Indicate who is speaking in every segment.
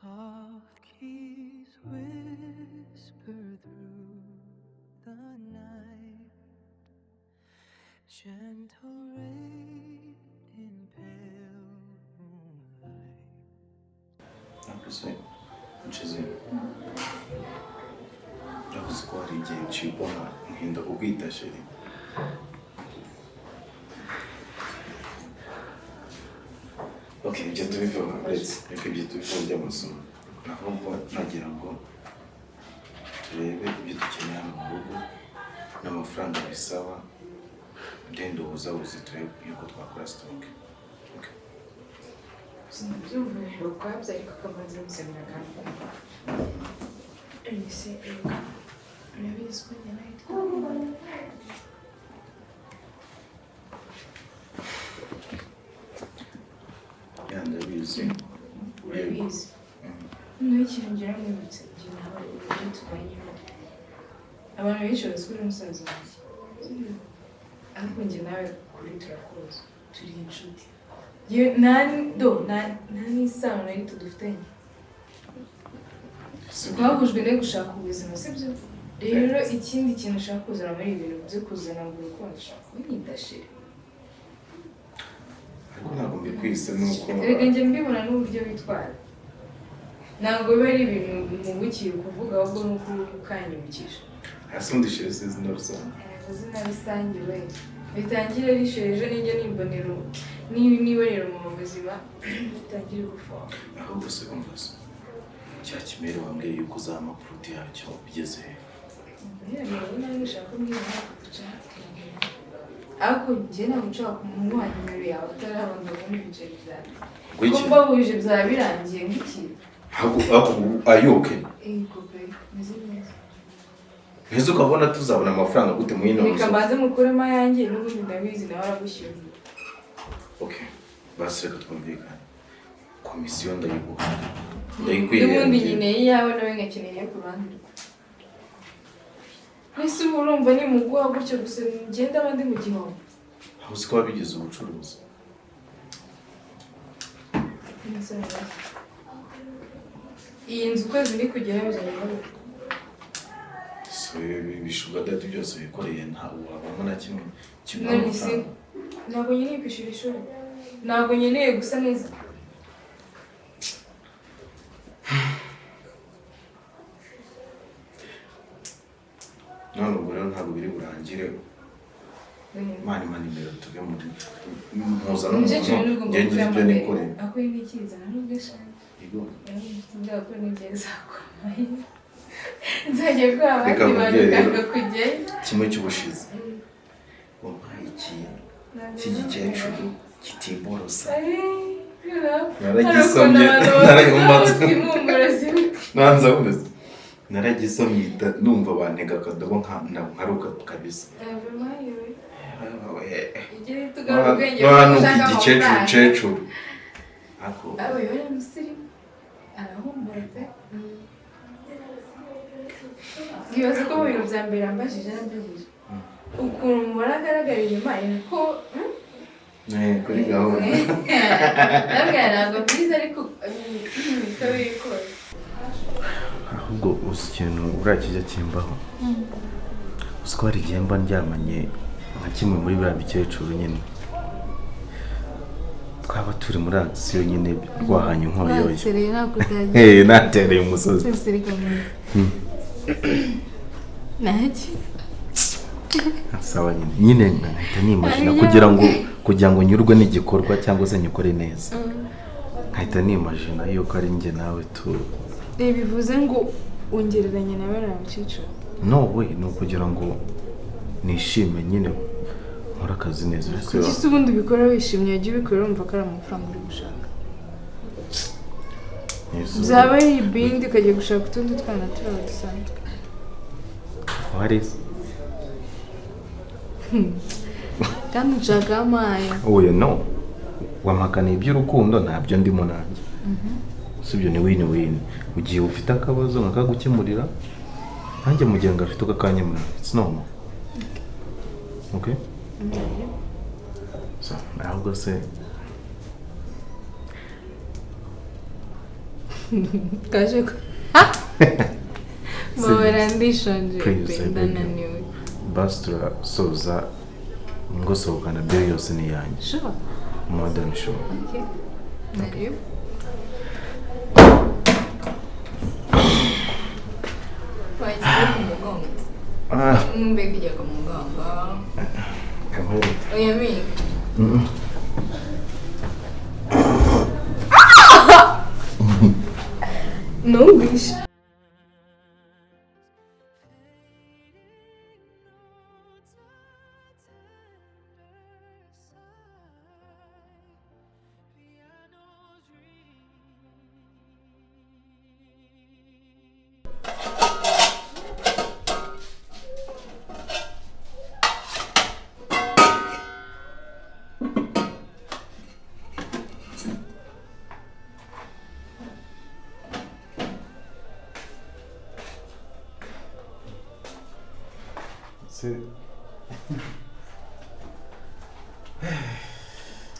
Speaker 1: Soft keys whisper through the night, gentle rain in pale moonlight.
Speaker 2: Написано, нічого. Я скоро день чіпона, інда кукита ще. Окей, ibyo tubivuga uretse reka ibyo tubivuga by'amasomo ahubwo nagira ngo turebe ibyo dukeneye hano mu rugo n'amafaranga bisaba ndende ubuzabuzi turebe yuko twakora sitoke.
Speaker 3: Byumviro kwabyo ariko kamaze gusemera kandi ese urabizi ko njye nahita
Speaker 2: ndabizi
Speaker 3: urabizi ntukiri ngira mwibutse igihe nawe uburyo tubanyeho abantu benshi bazi kuri musaza wanjye ariko njye nawe kuri turakuzi turi inshuti nta n'isano na rito dufitanye twahujwe no gushaka ubuzima sibyo rero ikindi kintu ushaka kuzana muri ibi bintu byo kuzana ngo urukundo ushaka kunyidashira
Speaker 2: ariko ntabwo mbikwise nuko
Speaker 3: erega njye mbibona n'uburyo witwara ntabwo biba ari ibintu bimubukiye kuvuga ahubwo ni uko ukanyibukije
Speaker 2: hasi undishije izina rusange
Speaker 3: izina rusange we bitangire risheje n'ijye nimbonero nibonero mu buzima bitangire gufunga
Speaker 2: ahubwo se umva se cya kimere wambwiye yuko uzama produit yacyo ugeze he
Speaker 3: nawe ushaka mbwira ariko njye ntabwo nshobora kumuha nimero yawe atarabanza kubona ibiceri byawe kuko mbabuje byaba birangiye nk'iki
Speaker 2: ayoke
Speaker 3: kope meze neza
Speaker 2: nteze ukabona tuzabona amafaranga gute mu yino nzu
Speaker 3: reka mbanze mukuremo ayanjye n'ubundi ndabizi nawe aragushyura
Speaker 2: okay basi reka twumvikane komisiyo ndayiguha
Speaker 3: n'ubundi nkeneye iyawe nawe nkakeneye ku ruhande ese ubu urumva nimuguha gutyo gusa ngenda abandi mu gihombo
Speaker 2: aho uzi ko wabigize ubucuruzi
Speaker 3: iyi nzu ukwezi uri kugeraho bizajya
Speaker 2: ibishuga dati byose wikoreye ntabwo wabamo na kimwe
Speaker 3: ntabwo nkeneye kwishyura ishuri ntabwo nkeneye gusa neza
Speaker 2: none ubwo rero ntabwo biri burangire mani nimero tuve muri mpuza n'umuntu ngenge ibyo nikoreye
Speaker 3: ako ni ikizana n'ubwo eshanu ndakora n'ibyiza kwabaye nzajya kwa abandi bantu kanga kujyayo
Speaker 2: kimwe cy'ubushize wampaye ikintu cy'igikecuru kitiborosa naragisomye narayumatse nanza umeze naragisomye numva bantega akadobo nkaruka kabisa ntanuka igikecuru ako
Speaker 3: ntibaze ko mu bintu bya mbere yambajije yambajije ukuntu umubare agaragara inyuma ko
Speaker 2: kuri gahunda
Speaker 3: ntabwo byiza ariko bikaba biri kose
Speaker 2: ahubwo uzi ikintu uriya kijya kimbaho uzi ko hari igihe mba ndyamanye nka kimwe muri biriya bikecuru nyine twaba turi muri agisiyo nyine rwahanye inkoyoyo natereye umusozi sawa nyine nkahita nimajina kugira ngo nyurwe n'igikorwa cyangwa se nyikore neza nkahita nimajina yuko ari njye nawe tu
Speaker 3: bivuze ngo wongereranye na bariya bakecuru
Speaker 2: no we ni ukugira ngo nishime nyine nkore akazi neza
Speaker 3: kuki se ubundi ubikora wishimye wagiye ubikora wumva ko ari amafaranga uri gushaka byaba ari ibindi ukajya gushaka utundi twana turaba dusanzwe
Speaker 2: wari
Speaker 3: kandi nshaka amaye
Speaker 2: oya no wampakaniye iby'urukundo ntabyo ndimo nanjye sibyo ni win win ugiye ufite akabazo nkakagukemurira nanjye mu gihe ngafite ukakanyemurira it's normal okay so ahubwo se
Speaker 3: kaje ko mabara ndishonje ndananiwe
Speaker 2: basi turasoza ngo sohokana bill yose ni yanjye
Speaker 3: sure
Speaker 2: modern show
Speaker 3: okay nayo Mbe kujya kwa muganga.
Speaker 2: Kamari.
Speaker 3: Oya mi. Numvise.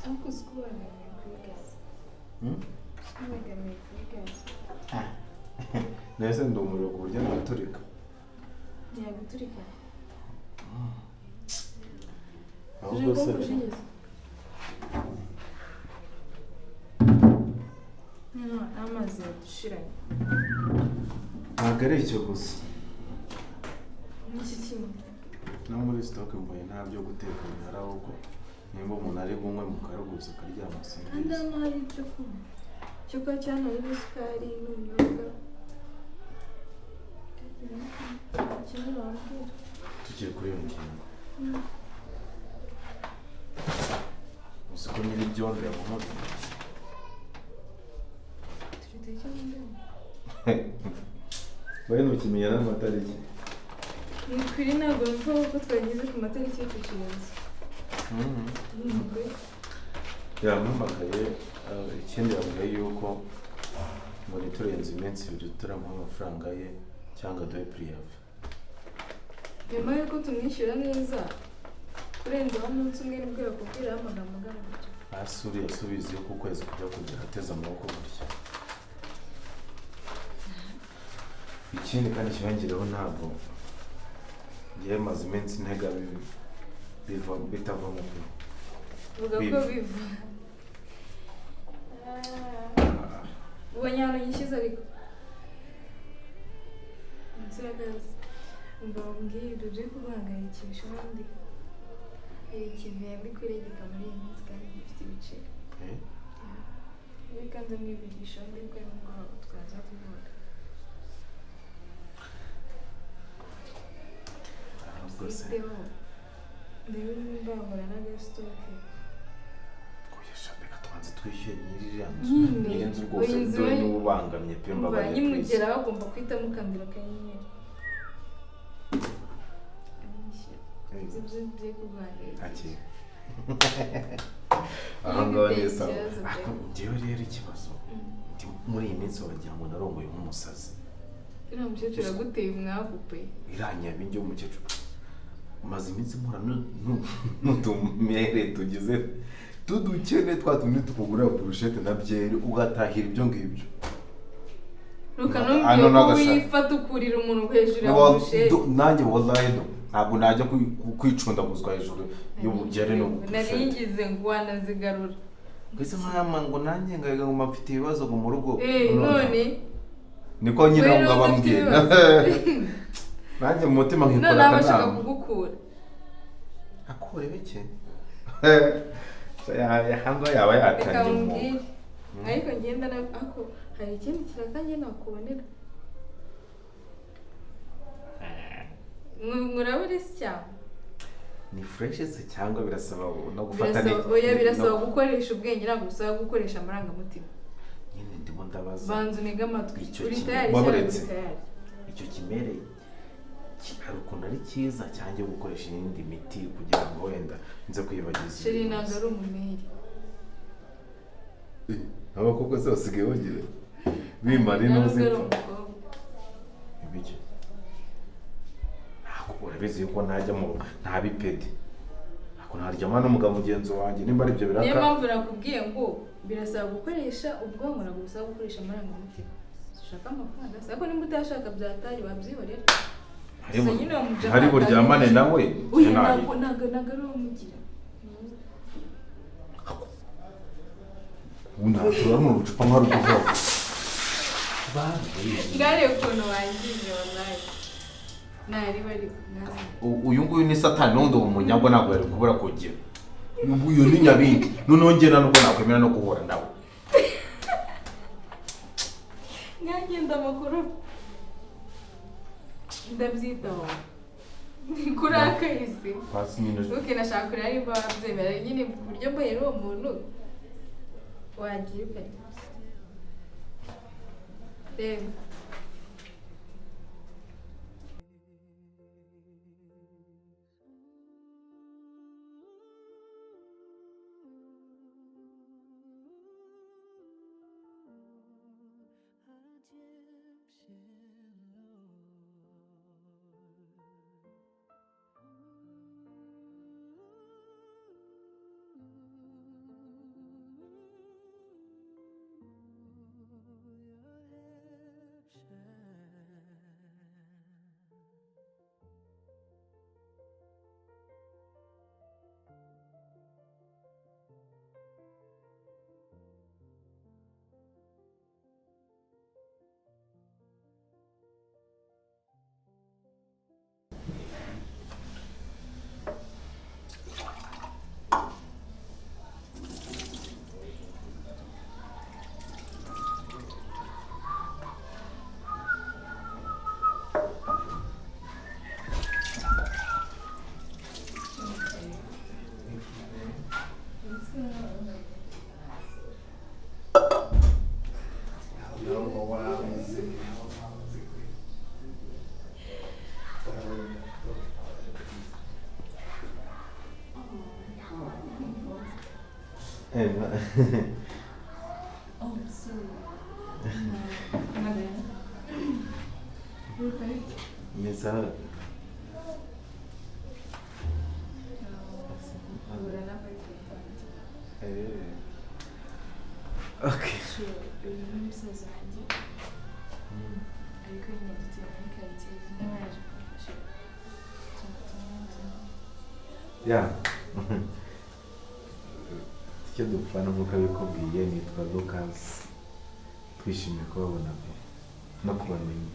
Speaker 3: Uncle school and
Speaker 2: nese ndo umuriro ku buryo naturika
Speaker 3: yaguturika
Speaker 2: ahubwo se
Speaker 3: amazi yadushiranye
Speaker 2: ntabwo ari icyo gusa
Speaker 3: n'iki kimwe
Speaker 2: no muri stock mboye nta byo guteka bihari ahubwo nimba umuntu ari bunywe mu karuguza akaryama sinzi
Speaker 3: ndano hari ibyo kunywa cyuko cyane ari isukari n'ubunyobwa
Speaker 2: tugiye kuri iyo ngingo uzi ko nyiri ibyondo yamuhamagaye
Speaker 3: turuteke n'indabo
Speaker 2: bari ntukimenya n'amatariki
Speaker 3: ni kuri ntabwo mvuga ko twageze ku matariki y'icyo kibazo
Speaker 2: yamuhamagaye ikindi yavuga yuko ngo ntiturenze iminsi ibiri turamuha amafaranga ye cyangwa duhe puriyave
Speaker 3: nyuma y'uko tumwishyura neza kurenzaho umunsi umwe nibwo yakubwiraho amagambo agamije
Speaker 2: hasi uriya asubiza yuko ukwezi kujya kugera ateze amaboko gutya ikindi kandi kibongereho ntabwo ngiye maze iminsi ntega bitava mu byo
Speaker 3: uvuga ko biva ubonye ahantu yishyize ariko munsi y'agazi umva wambwira uje kuguhangayikisha ubundi hari ikivuye mbikuregeka muri iyi minsi kandi gifite ibiciro reka nza mwivugisha undi rwe n'ubwo twaza kuvuga siteho ndebe mbangura n'agasitoke
Speaker 2: reka tubanze twishyuye nyiri nzu rwose dore niba ubangamye pe mbabaye
Speaker 3: nyimugera bagomba guhita mukandira akanyenyeri ibyo byo kuguhangayikisha
Speaker 2: aha ngaha neza njyewe rero ikibazo muri iyi minsi wagira ngo narongoye nk'umusazi
Speaker 3: iriya mukecuru aguteye umwaku pe
Speaker 2: iranyaba indyo umukecuru maze iminsi mpora n'utumere tugize tudukene twatundi tukugura burushete na byeri ugatahira ibyo ngibyo
Speaker 3: rukanumbye ko wifata ukurira umuntu hejuru ya burushete
Speaker 2: nanjye wallahi ntabwo najya kwicundaguzwa hejuru y'ubugere no
Speaker 3: narigize ngo wanazigarura
Speaker 2: kwese mama ngo nanjye ngaga ngo mfite ibibazo mu rugo
Speaker 3: none
Speaker 2: niko nyina ngo abambwiye nanjye mu mutima nkikora
Speaker 3: kanama nashaka kugukura
Speaker 2: akure bike hanga yaba yatangiye
Speaker 3: ariko ngenda ako hari ikindi kirakanye nakubonera murabure si cyangwa
Speaker 2: ni fresh se cyangwa birasaba no gufata
Speaker 3: birasaba gukoresha ubwenge ntabwo bisaba gukoresha amarangamutima
Speaker 2: nyine ndimo ndabaza
Speaker 3: banza unega amatwi uri tayari
Speaker 2: icyo kimereye hari ukuntu ari cyiza cyangwa gukoresha iyindi miti kugira ngo wenda nze kwibagiza
Speaker 3: sheri ntabwo ari umumeri
Speaker 2: abakobwa se basigaye bagira bimara ino zipfa ibiki urabizi yuko ntajya mu nta bipedi ako ntaryama n'umugabo mugenzi wanjye nimba ari ibyo biraka
Speaker 3: niyo mpamvu nakubwiye ngo birasaba gukoresha ubwonko ntabwo bisaba gukoresha amarangamutima dushaka amafaranga se ariko nimba utashaka byatari wabyihorera
Speaker 2: hari buryamane nawe
Speaker 3: ntabwo ari umugira
Speaker 2: unatura mu bucupa nka rukuva
Speaker 3: ngare ukuntu wangije wallahi nari bari
Speaker 2: uyu nguyu ni satani n'undi umunyabwo ntabwo yari kubura kugira uyu ni nyabindi nunongera nubwo nakwemera no guhura nawe
Speaker 3: ngagenda amakuru ndabyitaho kuri akayisi nuke nashaka kureba nimba wabyemera nyine ku buryo mbonye uwo muntu wagiye ukajya reba Oh, sorry.
Speaker 2: Mesa. Okay. Yeah. Icyo dupfana nk'uko abikubwiye nitwa Lucas twishimiye kubabona no kubamenya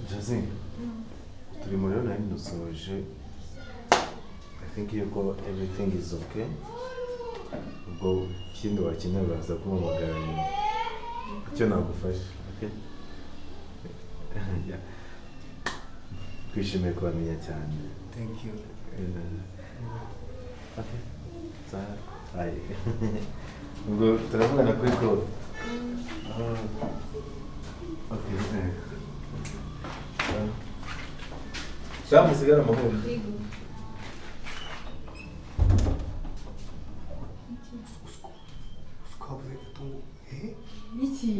Speaker 2: Josie turi muri rero nari dusoje I think yuko everything is okay ubwo ikindi wakenera uraza kumamagara nyuma icyo nagufasha okay yeah twishimiye kubamenya cyane.
Speaker 1: Thank you.
Speaker 2: Okay. Hi. Ubwo turavugana kuri call. Okay. Shamu sigara mahoro.
Speaker 1: Uskavuze itungo.
Speaker 3: Iki?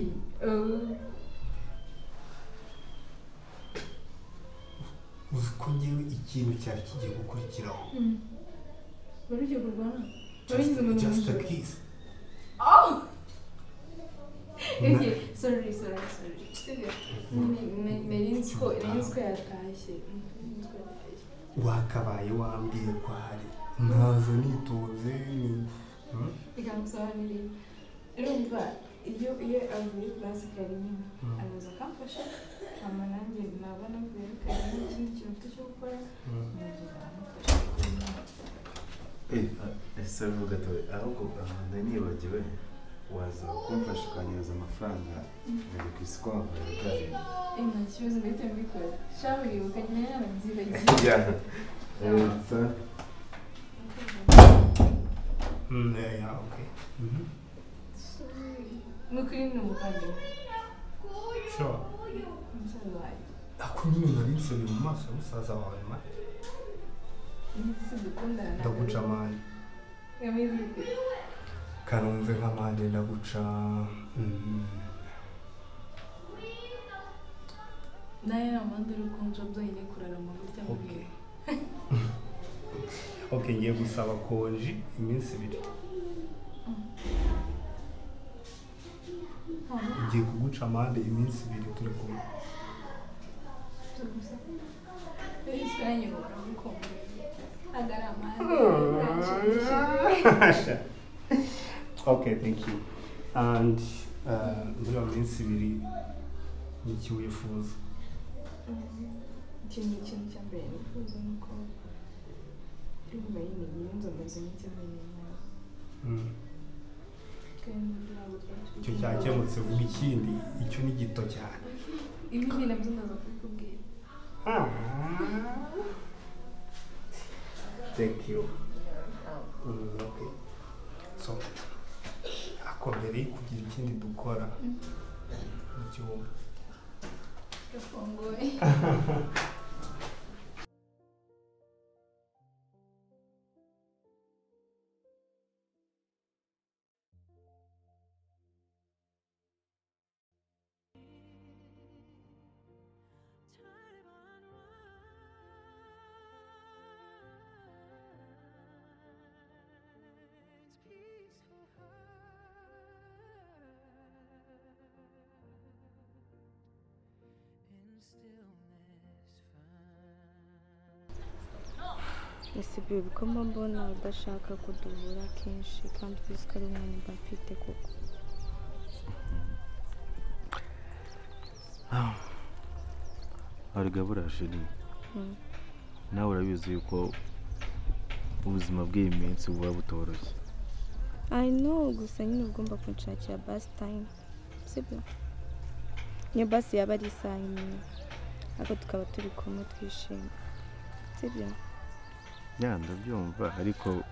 Speaker 1: Uzi ko ngewe ikintu cyari kigiye gukurikiraho.
Speaker 3: Wari ugiye kurwana?
Speaker 1: Just a kiss.
Speaker 3: Oh! Okay, sorry. Nerinsko yatashye.
Speaker 1: Wakabaye wambwiye ko hari. Naza nitoze.
Speaker 3: Ikamusobanurira. Urumva iyo avuye class kare nyine araza akamfasha mama nanjye nabona kwerekana n'ikindi kintu cyo gukora
Speaker 2: ese bivuga ati ahubwo ndanibagiwe waza kumfasha ukanyereza amafaranga ngari ku isoko nkakorera gare
Speaker 3: nta kibazo ndahita mbikora shabu yibuka nyine yaranzibagiye
Speaker 1: okay.
Speaker 3: Nukuri ni umuvandimwe.
Speaker 1: Sure.
Speaker 3: Umusaza wawe.
Speaker 1: Ako nyine nari nsubira mu maso y'umusaza wawe ma.
Speaker 3: Nisi dukundana.
Speaker 1: Ndaguca amande.
Speaker 3: Yamizite.
Speaker 1: Kanumve nk'amande ndaguca.
Speaker 3: Naye amande uri konja byonyine kurara mu buryo
Speaker 1: bwe. Okay, ngiye gusaba konji iminsi 2. tugiye kuguca amande iminsi 2 turi kumwe. Okay, thank you. And muri iyo minsi 2 n'iki wifuza?
Speaker 3: Ikintu cya mbere nifuza ni uko nyuma y'iminsi nzomeze n'icyabene nawe.
Speaker 1: Icyo cyakemutse vuba, ikindi icyo ni gito cyane.
Speaker 3: Ibindi nabyo ndaza kubikubwira.
Speaker 1: Thank you. Okay. So, akomere kugira ikindi dukora mu cyumba.
Speaker 3: Gafunguye.
Speaker 4: ese bibi ko mbona udashaka kuduhura kenshi kandi uzi ko ari umwanya mba mfite koko.
Speaker 2: Arega burashiri nawe urabizi yuko ubuzima bw'iyi minsi buba butoroshye.
Speaker 4: I know, gusa nyine ugomba kunshakira bus time, sibyo? Niyo bus yaba ari isaha imwe ariko tukaba turi kumwe twishimye, sibyo?
Speaker 2: Ya ndabyumva ariko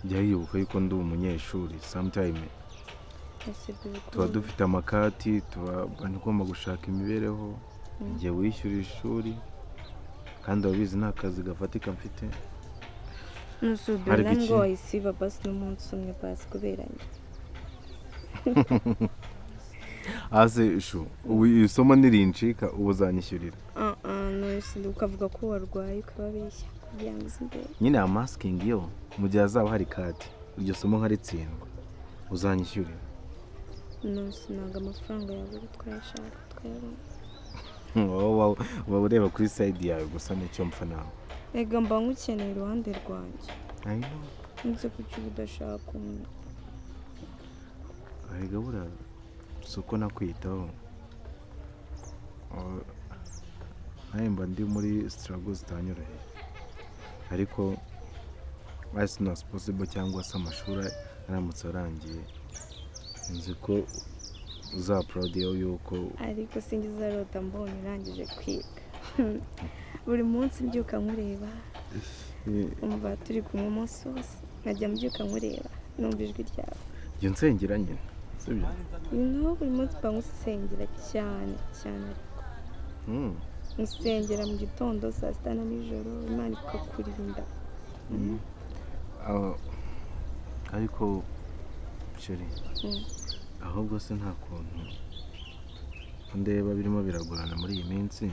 Speaker 2: jya yibuka yuko ndi umunyeshuri sometime tuba dufite amakati, tuba ugomba gushaka imibereho, igihe wishyura ishuri kandi wabizi nta kazi gafatika mfite.
Speaker 4: Nusubira ngo wayisiba basi n'umunsi umwe basi kubera njye.
Speaker 2: Ase shu ubu isomo nirincika ubuzanyishyurira.
Speaker 4: No, ukavuga ko warwaye ukababeshya kugira ngo imbere.
Speaker 2: Nyine amasking yo mu gihe azaba hari kati iryo somo nkaritsindwa uzanyishyurira.
Speaker 4: No, sinaga amafaranga yawe twayashaka twayabona.
Speaker 2: Wow, ureba kuri side yawe gusa nicyo mpfa nawe.
Speaker 4: Ega mba ngukeneye iruhande rwanjye.
Speaker 2: I know.
Speaker 4: Nzi kuki udashaka umwe.
Speaker 2: Arega bura suko nakwitaho. Mba ndi muri struggles zitanyoroheye ariko as soon as possible cyangwa se amashuri aramutse arangiye nzi ko uza proud yuko
Speaker 4: ariko singiza rota mbonye urangije kwiga. Buri munsi mbyuka nkureba, umva turi kumwe umunsi wose nkajya mbyuka nkureba numva ijwi ryawe.
Speaker 2: Iyo nsengera nyine sibyo?
Speaker 4: Buri munsi mba ngusengera cyane cyane ariko nsengera mu gitondo saa sita na nijoro Imana ikakurinda.
Speaker 2: Ariko sheri ahubwo se nta kuntu ndeba birimo biragorana muri iyi minsi,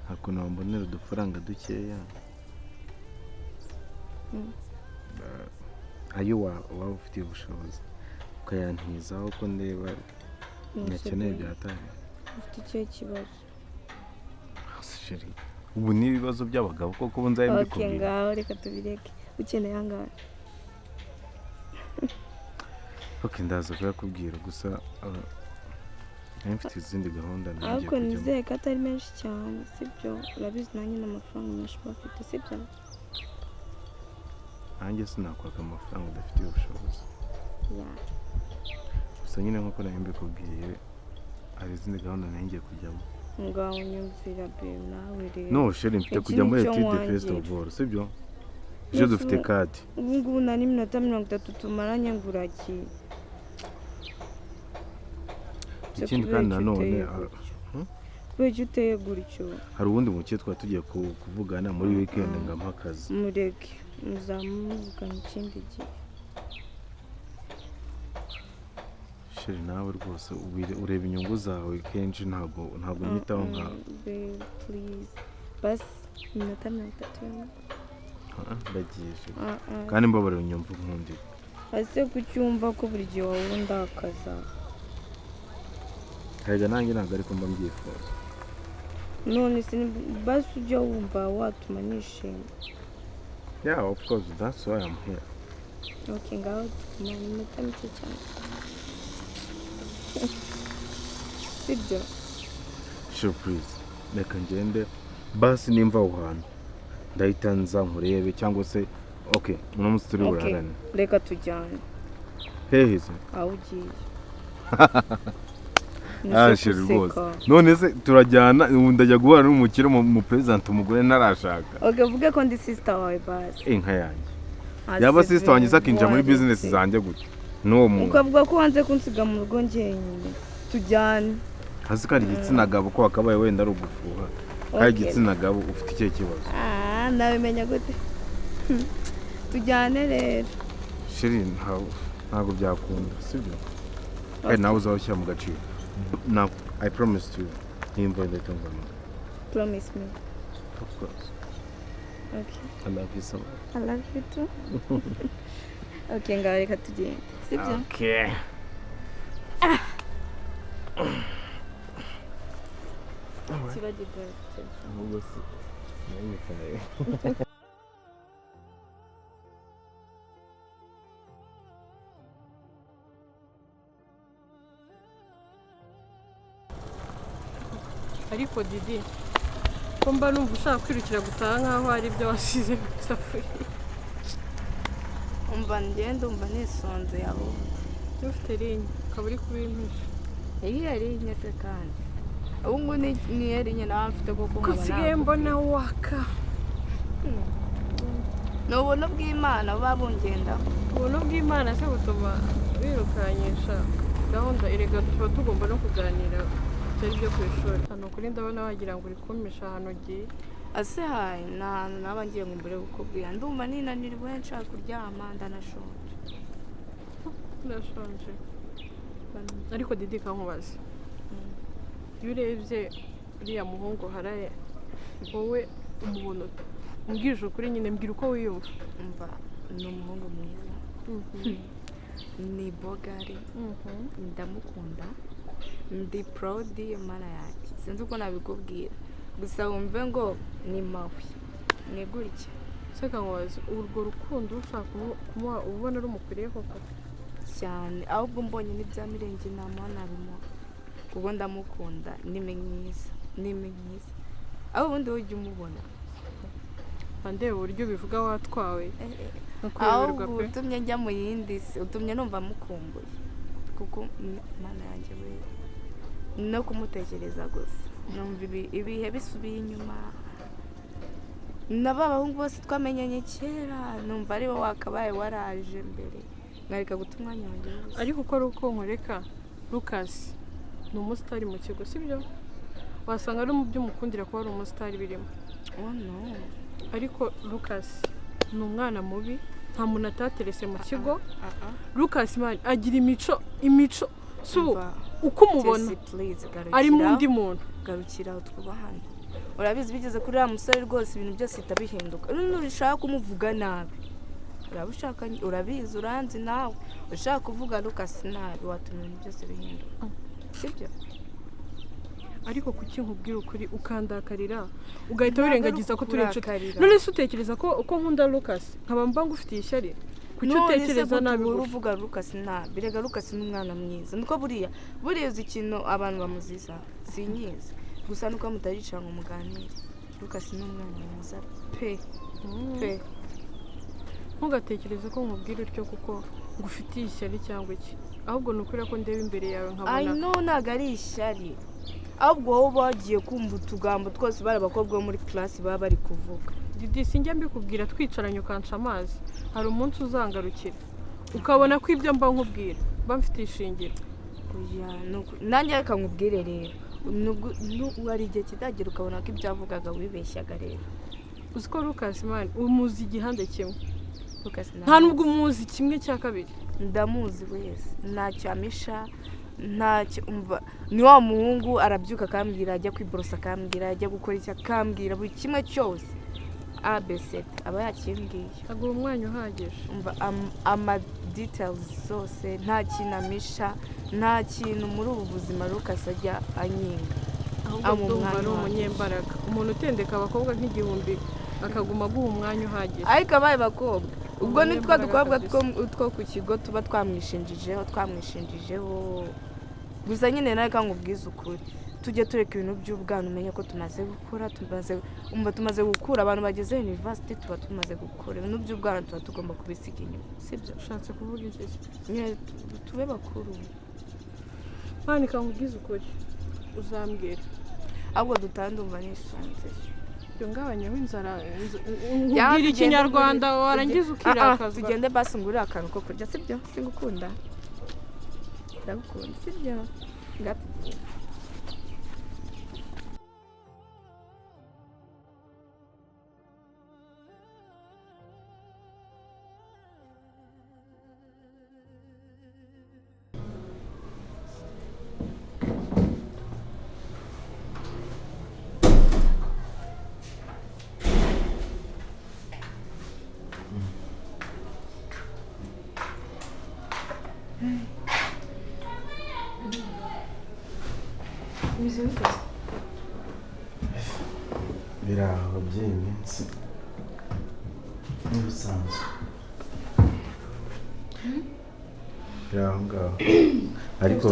Speaker 2: nta kuntu wambonera udufaranga dukeya ayo waba ufitiye ubushobozi ukayantizaho ko ndeba nyakeneye byatari.
Speaker 4: Ufite icyo kibazo?
Speaker 2: Sheri ubu ni ibibazo by'abagabo koko ubu nzaye mbikubwira.
Speaker 4: Okay, ngaho reka tubireke. Ukeneye angahe?
Speaker 2: Okay, ndaza kuyakubwira gusa mfite izindi gahunda nagiye kujyamo.
Speaker 4: Ariko nizeye ko atari menshi cyane sibyo? Urabizi nanjye n'amafaranga menshi bafite sibyo?
Speaker 2: Nanjye sinakwaka amafaranga udafitiye ubushobozi. Gusa nyine nk'uko nari mbikubwiye hari izindi gahunda nagiye kujyamo.
Speaker 4: Ngaho nyumvira be nawe rero.
Speaker 2: No sheri mfite kujya muri Etude Festival sibyo? Je dufite kati.
Speaker 4: Ubu ngubu na n'iminota 30 tumaranye nguraki.
Speaker 2: Ikindi kandi nanone
Speaker 4: kubera uteye gutyo
Speaker 2: hari ubundi muke twa tugiye kuvugana muri weekend ngampa akazi.
Speaker 4: Mureke muzamuvugana ikindi gihe.
Speaker 2: Sheri nawe rwose ureba inyungu zawe kenshi ntabwo nyitaho nka
Speaker 4: please basi iminota 30.
Speaker 2: Ndagiye kandi mbabarira unyumva nkundi.
Speaker 4: Ase kucyumva ko buri gihe wawe ndakaza.
Speaker 2: Kajya nanjye ntabwo ariko mba mbyifuza.
Speaker 4: none se basi ujya wumva watuma nishima.
Speaker 2: Yeah, of course, that's why I'm here.
Speaker 4: Okay, ngaho tugumane iminota mike cyane. Sibyo?
Speaker 2: Sure, please. Reka ngende basi nimva aho hantu ndahita nza nkurebe cyangwa se okay uno munsi turi burarane.
Speaker 4: Reka tujyane.
Speaker 2: Hehe se?
Speaker 4: Aho ugiye.
Speaker 2: Shiri rwose. None se turajyana ndajya guhura n'umukire mu president umugore narashaka.
Speaker 4: Okay, vuge ko ndi sister wawe basi.
Speaker 2: Inka yanjye. Yaba sister wanjye sakinja muri business zanjye gute? No mu.
Speaker 4: Ukavuga ko wanze kunsiga mu rugo njyenyine. Tujyane.
Speaker 2: Hasi kari igitsina gabo ko akabaye wenda ari ugufuha. Kari igitsina gabo ufite icyo kibazo.
Speaker 4: Nawe menya gute? Tujyane rero.
Speaker 2: Shiri ntabwo byakunda, sibyo? Nawe uzawushyira mu gaciro. Now, I promise to invite the Tonga.
Speaker 4: Promise me.
Speaker 2: Of course.
Speaker 4: Okay.
Speaker 2: I love you so much.
Speaker 4: I love you too. Okay, ngaho reka tugende. Sibyo?
Speaker 2: Okay.
Speaker 4: Kibagirwa.
Speaker 2: Ahubwo se nayitaye.
Speaker 5: Ariko Didi ko mba numva ushaka kwirukira gutaha nkaho hari ibyo wasize mu safuriya.
Speaker 4: Umva ngende umva nisonze yaho.
Speaker 5: Ufite rinye ukaba uri kubintusha.
Speaker 4: Ihari nyese kandi. Ubu ngo ni ihari nyine nawe mfite kuko
Speaker 5: Ko sigaye mbona waka.
Speaker 4: N'ubuntu bw'Imana babungenda.
Speaker 5: Ubuntu bw'Imana se butuma birukanyisha gahunda erega tuba tugomba no kuganira bitari byo ku ishuri. Hano kuri ndabona wagira ngo uri kumisha ahantu ugiye.
Speaker 4: Ase hayi naba ngiye ngo mbere gukubwira ndumva ninanirwe nshaka kuryama ndanashonje.
Speaker 5: Ndashonje. Ariko Didi kankubaza. Iyo urebye uriya muhungu haraye wowe umubona umbwije ukuri nyine mbwira uko wiyumva.
Speaker 4: Umva ni umuhungu mwiza. Ni bogari. Ndamukunda. Ndi proud y'Imana yanjye. Sinzi uko nabikubwira. Gusa wumve ngo ni mawe. Ni gutya.
Speaker 5: Seka nkubaza urwo rukundo ushaka kumuha ubona rumukuriye koko
Speaker 4: cyane ahubwo mbonye n'ibya mirenge namana bimo. Kuko ndamukunda nime mwiza. Aho ubundi ujye umubona.
Speaker 5: Bandeba uburyo bivuga watwawe.
Speaker 4: Ahubwo utumye njya mu yindi si utumye numva mukumbuye. Kuko Imana yanjye we no kumutekereza gusa. Numva ibihe bisubiye inyuma. Naba abahungu bose twamenyanye kera numva ari bo wakabaye waraje mbere. Ngarika gutumwanya wanjye.
Speaker 5: Ariko uko ari uko nkoreka Lucas ni umusitari mu kigo sibyo? Wasanga ari mu by'umukundira kuba ari umusitari birimo.
Speaker 4: Oh no.
Speaker 5: Ariko Lucas ni umwana mubi nta muntu ataterese mu kigo. Lucas man agira imico so uko umubona ari mu ndi muntu
Speaker 4: garukira twubahana. Urabizi bigeze kuri ya musore rwose ibintu byose itabihinduka. Nurishaka kumuvuga nabi. Urabushaka urabizi uranzi nawe. Ushaka kuvuga Lucas nabi watuma ibintu byose bihinduka. Sibyo?
Speaker 5: Ariko kuki nkubwira ukuri ukandakarira ugahita wirengagiza ko turi inshuti. None se utekereza ko uko nkunda Lucas nkaba mba ngufitiye ishyari? Kuki utekereza nabi
Speaker 4: uruvuga Lucas nabi? Birega Lucas ni umwana mwiza. Niko buriya uzi ikintu abantu bamuziza sinyiza. Gusa nuko mutaricara ngo muganire. Lucas ni umwana mwiza pe.
Speaker 5: Ntugatekereze ko nkubwira utyo kuko ngufitiye ishyari cyangwa iki. Ahubwo nukuri ko ndeba imbere yawe nkabona.
Speaker 4: I know ntago ari ishyari. Ahubwo wowe bagiye kumva utugambo twose bari abakobwa bo muri class baba bari kuvuga.
Speaker 5: Didi sinjya mbikubwira twicaranye ukanca amazi. Hari umunsi uzangarukira ukabona ko ibyo mba nkubwira mba mfite ishingiro.
Speaker 4: Oya nanjye reka nkubwire rero. Wari igihe kidagera ukabona ko ibyavugaga wibeshyaga rero.
Speaker 5: Uzi ko Lucas man umuzi igihande kimwe. Nta nubwo umuzi kimwe cya kabiri.
Speaker 4: Ndamuzi wese ntacyo amisha ntacyo umva ni wa muhungu arabyuka akambwira ajya kwiborosa akambwira ajya gukora icyo akambwira buri kimwe cyose ABC aba yakimbwiye.
Speaker 5: Aguha umwanya uhagije.
Speaker 4: Umva ama details zose nta kinamisha nta kintu muri ubu buzima Lucas ajya anyinga
Speaker 5: ahubwo ndumva ari umunyembaraga umuntu utendeka abakobwa nk'igihumbi akaguma guha umwanya uhagije
Speaker 4: ariko abaye bakobwa ubwo nitwa dukobwa two ku kigo tuba twamwishinjijeho gusa nyine nawe kandi ubwiza ukuri tujye tureka ibintu by'ubwana umenye ko tumaze gukura tumaze gukura abantu bageze university tuba tumaze gukura ibintu by'ubwana tuba tugomba kubisiga inyuma sibyo
Speaker 5: ushatse kuvuga iki
Speaker 4: nyine tube bakuru
Speaker 5: kandi kandi ubwiza ukuri uzambwira
Speaker 4: ahubwo dutandumva nisonze
Speaker 5: byo ngabanyeho inzara ubwira ikinyarwanda warangiza ukirakazwa
Speaker 4: tugende basi ngurira akantu ko kurya sibyo singukunda ndagukunda sibyo gatugenda
Speaker 2: biraho by'iyi minsi nk'ibisanzwe biraho ngaho ariko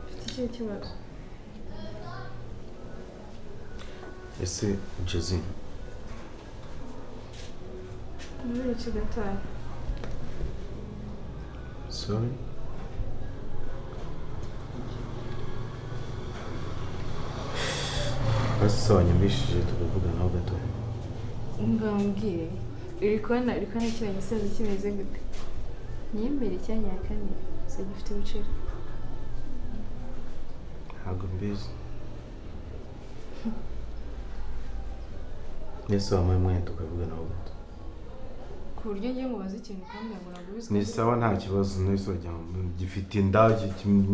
Speaker 3: ufite ikihe kibazo
Speaker 2: ese Jesse
Speaker 3: muri iki gatanu
Speaker 2: sorry basi wanyumvishije tukavuganaho gato
Speaker 3: ngambwire uri kubona kiriya gisaza kimeze gute nyembere cyangwa nyakane gusa gifite ibiceri
Speaker 2: ntabwo mbizi nese wamuha umwanya tukavuganaho gato
Speaker 3: ku buryo ngiye mubaza ikintu kandi ntabwo nagubiza
Speaker 2: ni sawa nta kibazo nese wagira ngo gifite inda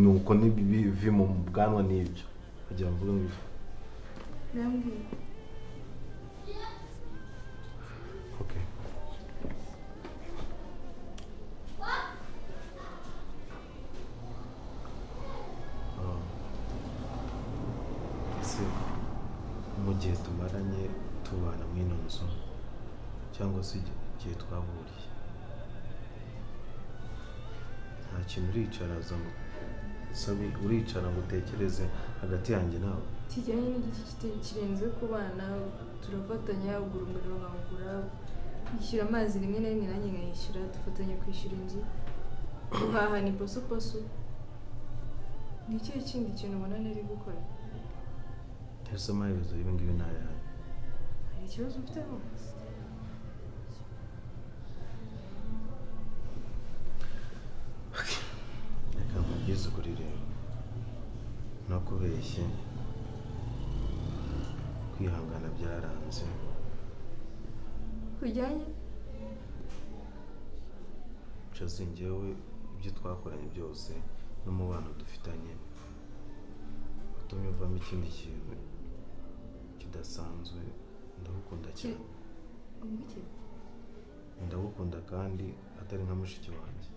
Speaker 2: nuko n'ibivi mu bwanwa n'ibyo wagira ngo mvuge ngo
Speaker 3: nambwire
Speaker 2: okay ese mu gihe tumaranye tubana muri ino nzu cyangwa se igihe twahuriye nta kintu uricaraza ngo sabi uricara ngo utekereze hagati yanjye nawe
Speaker 3: kijyanye n'igiti kirenze ku bana turafatanya ugura umuriro nkawugura yishyura amazi rimwe na rimwe nanjye nkayishyura dufatanya kwishyura inzu guhaha ni poso ni ikihe kindi kintu ubona nari gukora
Speaker 2: ese amaherezo y'ibi ngibi ntayahari
Speaker 3: hari ikibazo ufiteho
Speaker 2: reka nkubwize ukuri rero no kubeshye kwihangana byaranze
Speaker 3: kujyanye
Speaker 2: Jesse njyewe ibyo twakoranye byose n'umubano dufitanye utumye uvamo ikindi kintu kidasanzwe ndagukunda cyane ndagukunda kandi atari nka mushiki wanjye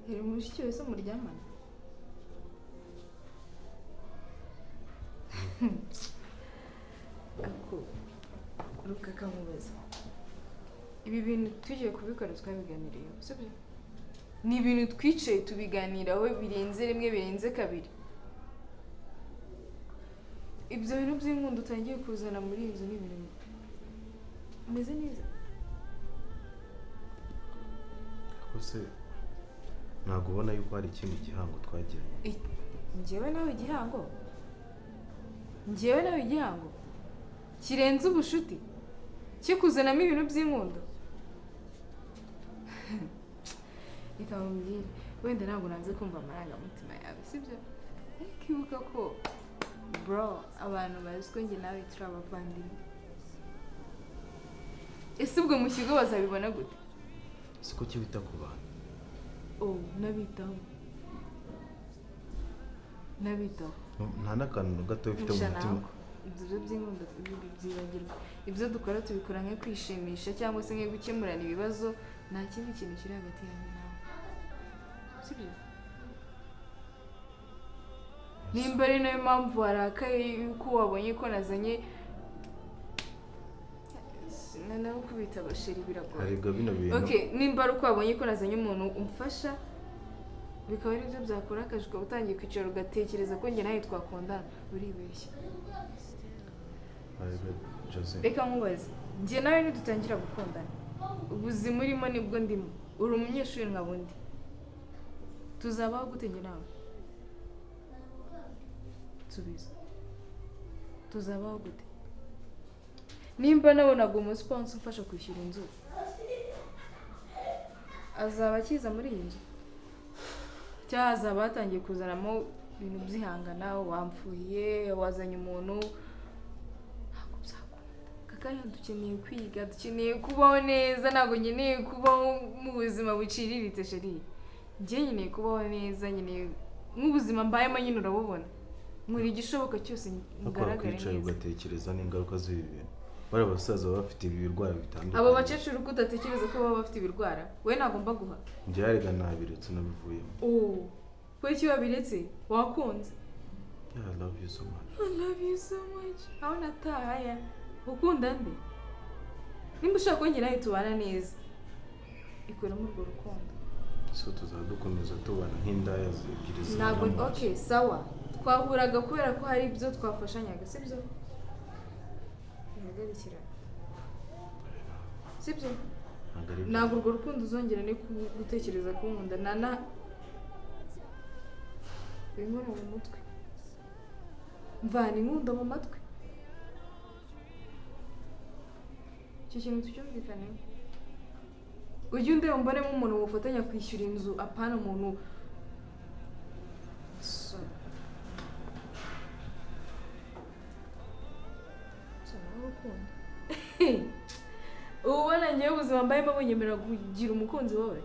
Speaker 3: iri mushiki wese muryamana ako ruka kamubaza ibi bintu tugiye kubikora twabiganiriyeho sibyo ni ibintu twicaye tubiganiraho birenze rimwe birenze kabiri ibyo bintu by'inkundo utangiye kuzana muri iyi nzu ni ibintu umeze neza
Speaker 2: kose ntabwo ubona yuko hari ikindi gihango twagiranye
Speaker 3: njyewe nawe igihango kirenze ubushuti kikuzanamo ibintu by'inkundo reka mubwire wenda ntabwo nanze kumva amarangamutima yawe sibyo ariko ibuka ko bro abantu bazi ko njye nawe turi abavandimwe ese ubwo mu kigo bazabibona gute
Speaker 2: siko kibita ku bantu
Speaker 3: nabitaho
Speaker 2: nta n'akantu gato ufite mu mutima
Speaker 3: ibyo by'inkunda byibagirwa ibyo dukora tubikora nko kwishimisha cyangwa se nko gukemurana ibibazo nta kindi kintu kiri hagati yanjye nawe sibyo nimba ari nayo mpamvu warakaye yuko wabonye ko nazanye nawe kubita abasheri biragoye okay nimba ari uko wabonye ko nazanye umuntu umfasha bikaba ari byo byakora akaje ukaba utangiye kwicara ugatekereza ko njye nawe twakundana uribeshya reka nkubaze njye nawe nidutangira gukundana ubuzima urimo nibwo ndimo uri umunyeshuri nka bundi tuzabaho gute njye nawe tubizi tuzabaho gute nimba nabonaga umusponsa umfasha kwishyura inzu azaba akiza muri iyi nzu cyangwa azaba yatangiye kuzanamo ibintu by'ihangana wamfuye wazanye umuntu ntabwo byakunda kakanya dukeneye kwiga dukeneye kubaho neza ntabwo nkeneye kubaho mu buzima buciriritse sheri njye nkeneye kubaho neza nkeneye nk'ubuzima mbayemo nyine urabubona muri igishoboka cyose ngaragare neza
Speaker 2: ugatekereza n'ingaruka z'ibi bintu bari abasaza baba bafite ibirwara bitandukanye
Speaker 3: abo bakecuru ko udatekereza ko baba bafite ibirwara we nagomba guha
Speaker 2: njye yarega nabiretse nabivuyemo
Speaker 3: kuki wabiretse wakunze
Speaker 2: I love you so much
Speaker 3: I love you so much aho natahaya ukunda nde nimba ushaka ko njye nawe tubana neza ikuramo urwo rukundo
Speaker 2: so tuzadukomeza tubana nk'indaya ebyiri
Speaker 3: ntabwo okay sawa twahuraga kubera ko hari ibyo twafashanyaga sibyo ntagarikira sibyo ntabwo urwo rukundo uzongera ni gutekereza ko nkunda nana binkora mu mutwe mvana inkunda mu matwi icyo kintu tucyumvikaneho ujya undeba mbonemo umuntu mufatanya kwishyura inzu apana umuntu ubu ubona ngewe ubuzima mbayemo bunyemerera kugira umukunzi wawe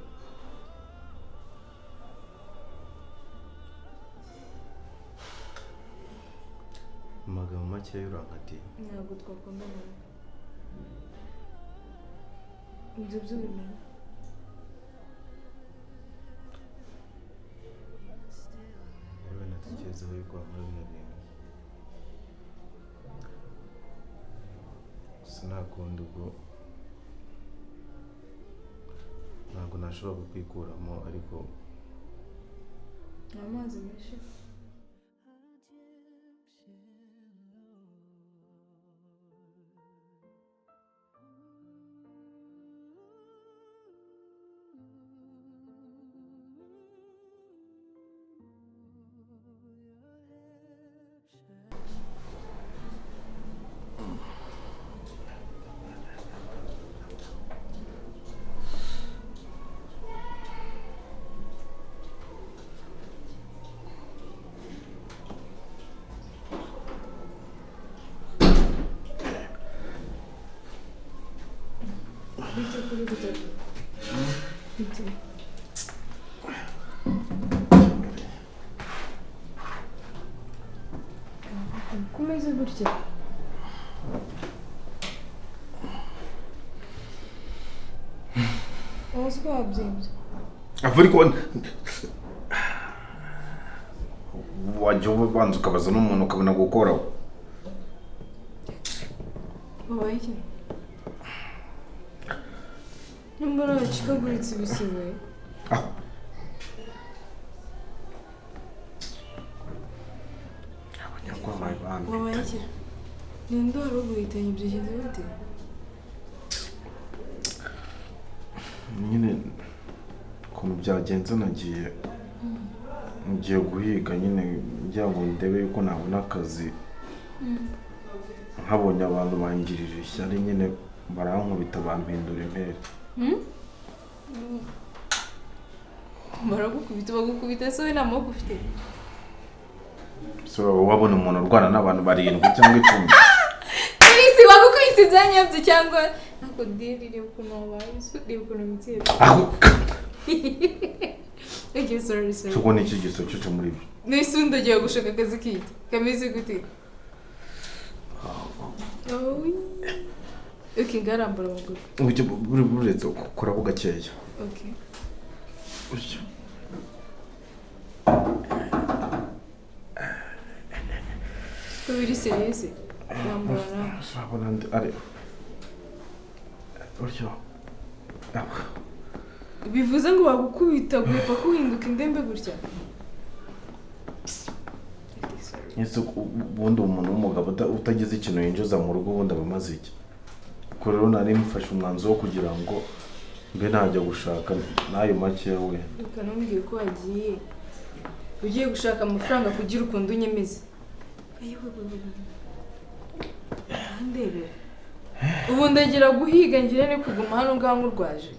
Speaker 2: amagambo makeya urankatiye
Speaker 3: ntabwo twakundana ibyo by'ubumenyi
Speaker 2: yewe natekerezaho yuko wakora bino bintu sinakunda ubwo ntabwo nashobora kukwikuramo ariko
Speaker 3: amazi menshi kumeze gutya uzi ko wabyibye
Speaker 2: ariko wajya ubanza ukabaza n'umuntu ukabona gukoraho
Speaker 3: wabaye iki nimbona wacikaguritse ibisiwe wabaye iki ninde wari uguhitanye ibyo kintu bite
Speaker 2: nyine ukuntu byagenze ngiye guhiga nyine ngira ngo ndebe yuko nabona akazi nkabonye abantu bangirije ishyari nyine barankubita bampindura impere
Speaker 3: baragukubita bagukubita se we nta maboko ufite
Speaker 2: so wabona umuntu urwana n'abantu 7 cyangwa 10
Speaker 3: Isi bagukubita ibyanyabyo cyangwa nako dirire ukuntu wabaye usudi ukuntu mitiye Okay, sorry.
Speaker 2: Cyo ni iki giso cyo muri byo.
Speaker 3: N'isundi agiye gushaka akazi kiti. Kameze gute? Okay, ngarambura amaguru.
Speaker 2: Uburyo buretse ukuraho gakeya.
Speaker 3: Okay.
Speaker 2: Uryo.
Speaker 3: Kubiri serious. Rambura.
Speaker 2: Urabona ari. Uryo.
Speaker 3: Bivuze ngo bagukubita guhepa kuhinduka indembe gutya.
Speaker 2: Yesu ubundi umuntu w'umugabo utagize ikintu yinjiza mu rugo ubundi abamaze iki. Ko rero nari mfashe umwanzuro wo kugira ngo mbe najya gushaka nayo make we.
Speaker 3: Reka ntumbwire ko wagiye. Ugiye gushaka amafaranga kugira ukunde unyemeze. Ndebe. Ubu ndagira guhiga ngire ne kuguma hano ngaho urwaje.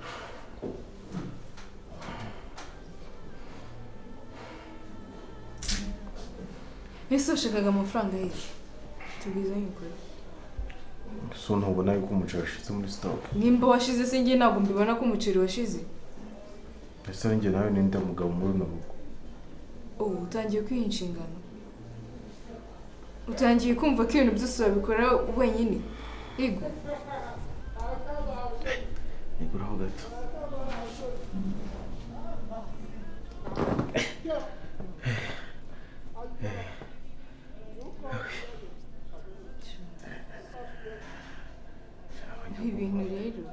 Speaker 3: Ese ushakaga amafaranga y'iki? Tubizanye ukuri.
Speaker 2: So ntubona yuko umuceri washize muri stock.
Speaker 3: Nimba washize se ngiye ntabwo mbibona ko umuceri washize.
Speaker 2: Ese njye nawe ninde mugabo muri no rugo.
Speaker 3: Utangiye kwiha inshingano. Utangiye kumva ko ibintu byose babikora wenyine. Yego.
Speaker 2: Iguraho gato.
Speaker 3: Ibintu rero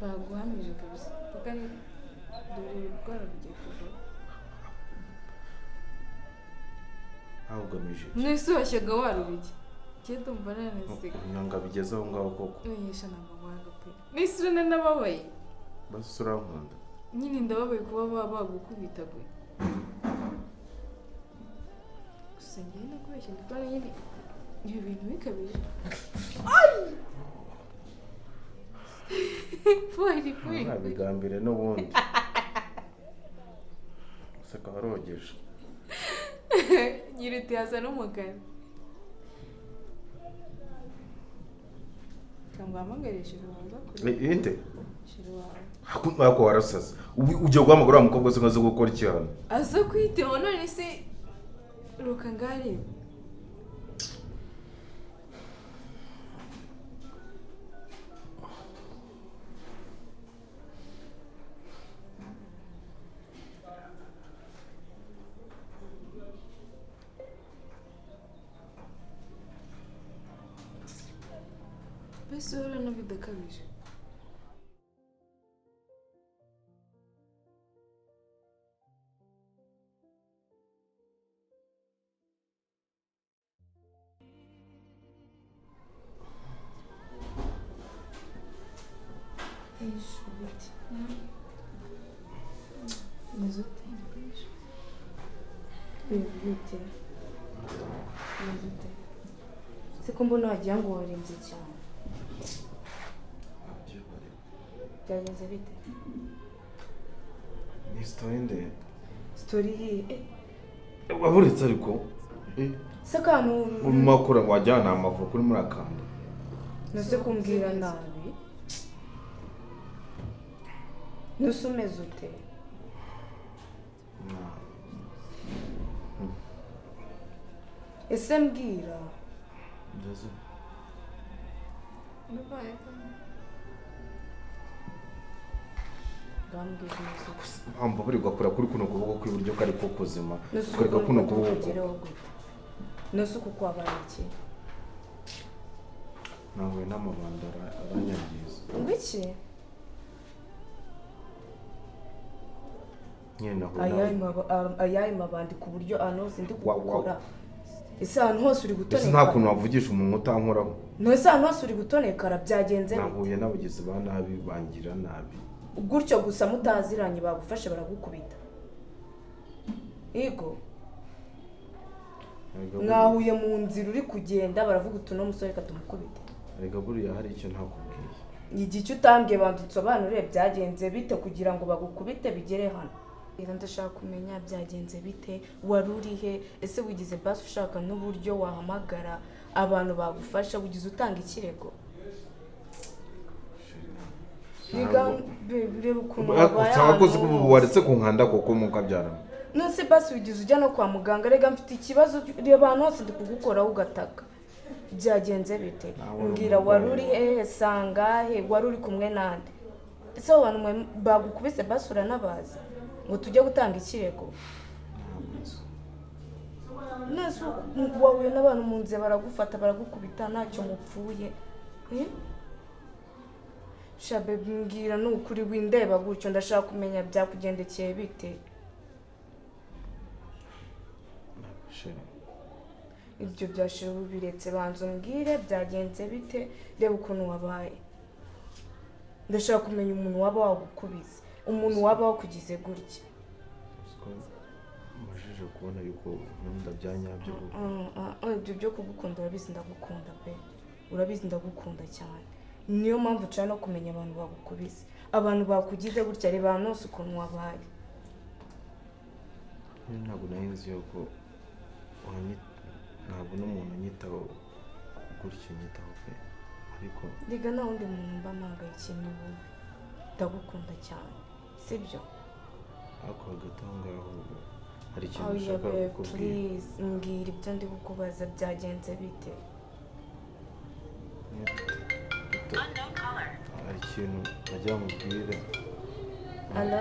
Speaker 3: baguhamije kabisa. Bakari dore ibikora bigiye kuva.
Speaker 2: Ahubwo
Speaker 3: Mwese washyaga warubiki. Cye ndumva nanaseka.
Speaker 2: Nanga bigezaho ngaho koko.
Speaker 3: Yesha ntabwo mwanga pe. Nisura nababaye.
Speaker 2: Basura nkunda.
Speaker 3: Nyine ndababaye kuba bagukubita gwe. Gusa ngiye nakubeshya ndikora nyine ibi bintu bikabije. Ay! Furi.
Speaker 2: Nabigambire n'ubundi. Seka warogeje.
Speaker 3: Nyirite hasa n'umugani. Kamwamagare shirubanza kuri.
Speaker 2: Inde?
Speaker 3: Shiruwa.
Speaker 2: Ako warasaza. Ujye guhamagara wa mukobwa se ngaze gukora iki hano?
Speaker 3: Aza kwiteho none se rukangari. Bese urana bidakabije. Siko mbona wagira ngo warembye cyane. Byagenze bite?
Speaker 2: Ni story nde?
Speaker 3: Story ye.
Speaker 2: Waburitse ariko.
Speaker 3: Sakano
Speaker 2: Umakora wajyana amafu kuri muri akanda.
Speaker 3: Nose kumbwira nabi. Nusumeze ute? Ese mbwira.
Speaker 2: Ndazo.
Speaker 3: Nabaye. Gambye nose.
Speaker 2: Amba bari gakora kuri kuno kuboko kw'iburyo kari ko kuzima. Ukareka kuno kuboko.
Speaker 3: Nose kuko abariki.
Speaker 2: Nawe n'amabandara abanyagiza.
Speaker 3: Ngiki?
Speaker 2: Nyena ho.
Speaker 3: Ayayi mabandi ku buryo anose ndi gukora. Ese ahantu hose uri gutoneka.
Speaker 2: Ese nta kuntu wavugisha umuntu utankoraho.
Speaker 3: Nose ahantu hose uri gutonekara byagenze bite?
Speaker 2: Nahuye n'abagizi ba nabi bangira nabi.
Speaker 3: Gutyo gusa mutaziranye bagufashe baragukubita. Yego. Mwahuye mu nzira uri kugenda baravuga utuno musore katumukubite.
Speaker 2: Arega buriya hari icyo ntakubwiye.
Speaker 3: Igice utambwiye bandutsobanure byagenze bite kugira ngo bagukubite bigere hano. Ndashaka kumenya byagenze bite, warurihe, ese wigize basi ushaka n'uburyo wahamagara abantu bagufasha ugize utanga ikirego. Reba ukuntu wabaye
Speaker 2: hano. Waretse kunkanda koko mukabyarana.
Speaker 3: Nose basi wigize ujya no kwa muganga, rega mfite ikibazo, reba hano hose ndi kugukoraho ugataka.
Speaker 4: byagenze bite mbwira wari uri hehe sangahe wari uri kumwe nande ese abantu bagukubise basura n'abazi ngo tujye gutanga ikirego nese wahuye n'abantu mu nzira baragufata baragukubita ntacyo mupfuye shabe mbwira n'ukuri windeba gutyo ndashaka kumenya byakugendekeye bite ibyo byashira ubiretse banza umbwire byagenze bite reba ukuntu wabaye ndashaka kumenya umuntu waba wagukubise umuntu waba wakugize gutya
Speaker 2: mubashije kubona yuko nkunda byanyabyo
Speaker 4: ibyo byo kugukunda urabizi ndagukunda pe urabizi ndagukunda cyane niyo mpamvu uca no kumenya abantu bagukubise abantu bakugize gutya reba ahantu hose ukuntu wabaye
Speaker 2: ntabwo nahinze yuko ntabwo n'umuntu unyitaho gutyo unyitaho pe ariko
Speaker 4: rega nta wundi muntu mba mpamagaye ikintu wowe ndagukunda cyane sibyo
Speaker 2: ariko hagati aho ngaho hari ikintu ushaka kukubwira
Speaker 4: mbwira ibyo ndi kukubaza byagenze bite
Speaker 2: hari ikintu najya mubwire
Speaker 4: alo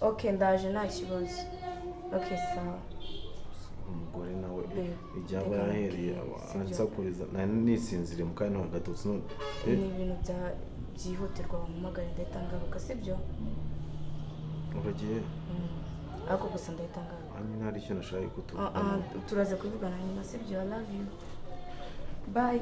Speaker 4: okay ndaje nta kibazo okay sawa
Speaker 2: umugore nawe ibyaba yahereye ansakuriza nisinzire mu kanya hagatutse
Speaker 4: ni ibintu byihutirwa bampamagara ndahita ngaruka sibyo
Speaker 2: uragiye
Speaker 4: ariko gusa ndahita ngaruka
Speaker 2: hanyuma hari icyo nashaka kutubwira
Speaker 4: turaze kuvugana nyuma sibyo I love you bye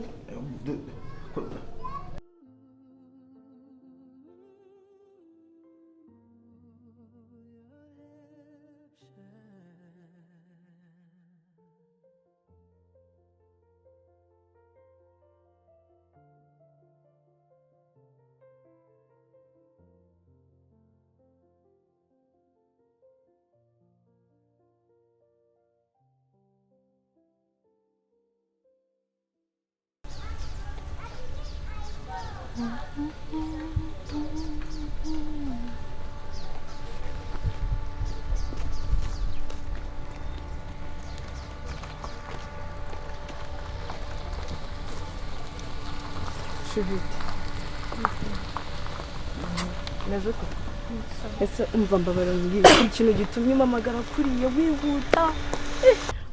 Speaker 4: ese umva mbabara mbwira ikintu gitumye umamagara kuriya wihuta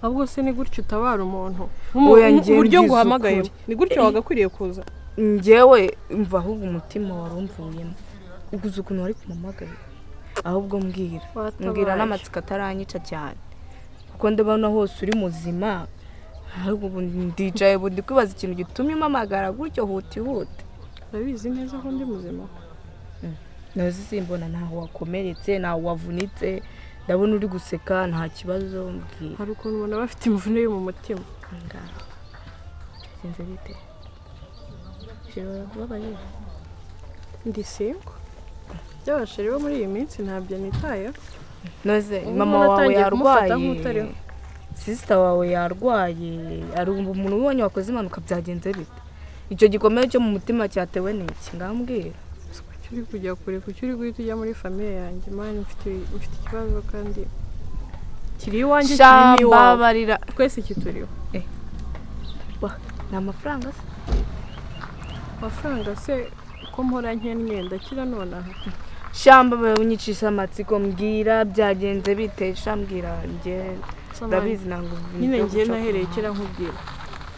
Speaker 5: ahubwo se ni gutyo utabara umuntu uburyo nguhamagaye ni gutyo wagakwiriye kuza
Speaker 4: njyewe mva ahubwo umutima wari umvuyemo uguze ukuntu wari kumamagara ahubwo mbwira n'amatsiko ataranyica cyane kuko ndabona hose uri muzima ahubwo ndicaye ndi kwibaza ikintu gitumye umamagara gutyo hutihuta
Speaker 5: urabizi neza ko ndi muzima
Speaker 4: nazi simbona ntaho wakomeretse ntaho wavunitse ndabona uri guseka nta kibazo mbwira
Speaker 5: hari ukuntu ubona bafite imvune yo mu mutima
Speaker 4: sinzi bite shobora kubabarira
Speaker 5: ndi singo byabashije bo muri iyi minsi ntabyo nitayeho
Speaker 4: noze mama wawe yarwaye sister wawe yarwaye ari umuntu ubonye wakoze impanuka byagenze bite icyo gikomeye cyo mu mutima cyatewe n'iki ngambwira
Speaker 5: uri kujya kure kuki uri guhita ujya muri famille yanjye mani mfite ikibazo kandi kiri iwanjye kiri n'iwawe twese kituriho
Speaker 4: ni amafaranga se
Speaker 5: amafaranga se ko mpora nkennye ndakira nonaha
Speaker 4: shamba unyicisha amatsiko mbwira byagenze bite shambwira njye ndabizi nango
Speaker 5: nyine ngiye nahereye kera nkubwira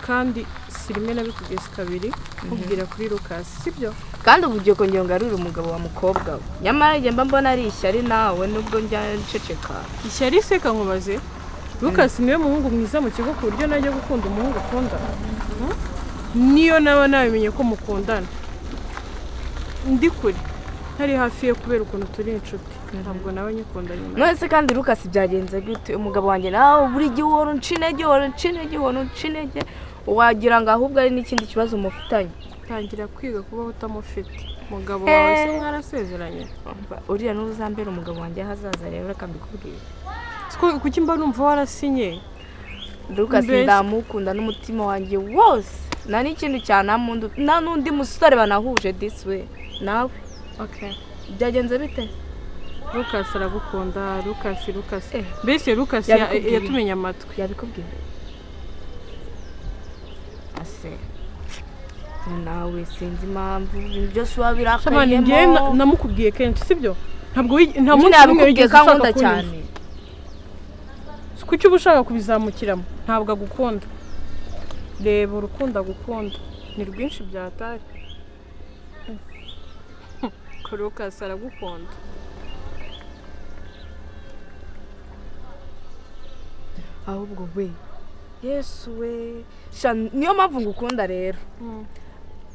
Speaker 5: kandi si rimwe nabikugeze kabiri nkubwira kuri Lucas sibyo
Speaker 4: kandi uburyo ko ngiye ngarura umugabo wa mukobwa we nyamara njye mba mbona ari ishyari nawe nubwo njya nceceka
Speaker 5: ishyari seka nkubaze Lucas niwe muhungu mwiza mu kigo ku buryo najya gukunda umuhungu ukunda niyo naba nabimenye ko mukundana ndi kuri ntari hafi yo kubera ukuntu turi inshuti ntabwo nawe nyikunda nyuma
Speaker 4: none kandi Lucas byagenze gute umugabo wanjye nawe buri gihe uhora uncinege wagira ngo ahubwo ari n'ikindi kibazo mufitanye
Speaker 5: tangira kwiga kubaho utamufite umugabo wawe se mwarasezeranye
Speaker 4: uriya n'uzambera umugabo wanjye hazaza rero reka mbikubwire
Speaker 5: kuki mba numva warasinye
Speaker 4: Lucas ndamukunda n'umutima wanjye wose nta n'ikintu cyanamundu nta n'undi musore banahuje this way nawe
Speaker 5: okay
Speaker 4: byagenze bite
Speaker 5: Lucas aragukunda, Lucas. Mbese Lucas yatumenya amatwi.
Speaker 4: Yabikubwiye. Ase. Nawe sinzi impamvu ibintu byose wabirakayemo.
Speaker 5: Ngiye namukubwiye kenshi sibyo? Ntabwo nta munsi
Speaker 4: nabikubwiye kankunda cyane.
Speaker 5: Kuki uba ushaka kubizamukiramo? Ntabwo agukunda. Reba urukundo agukunda. Ni rwinshi byatari. Ko Lucas aragukunda.
Speaker 4: Ahubwo we Yesu we niyo mpamvu ngukunda rero.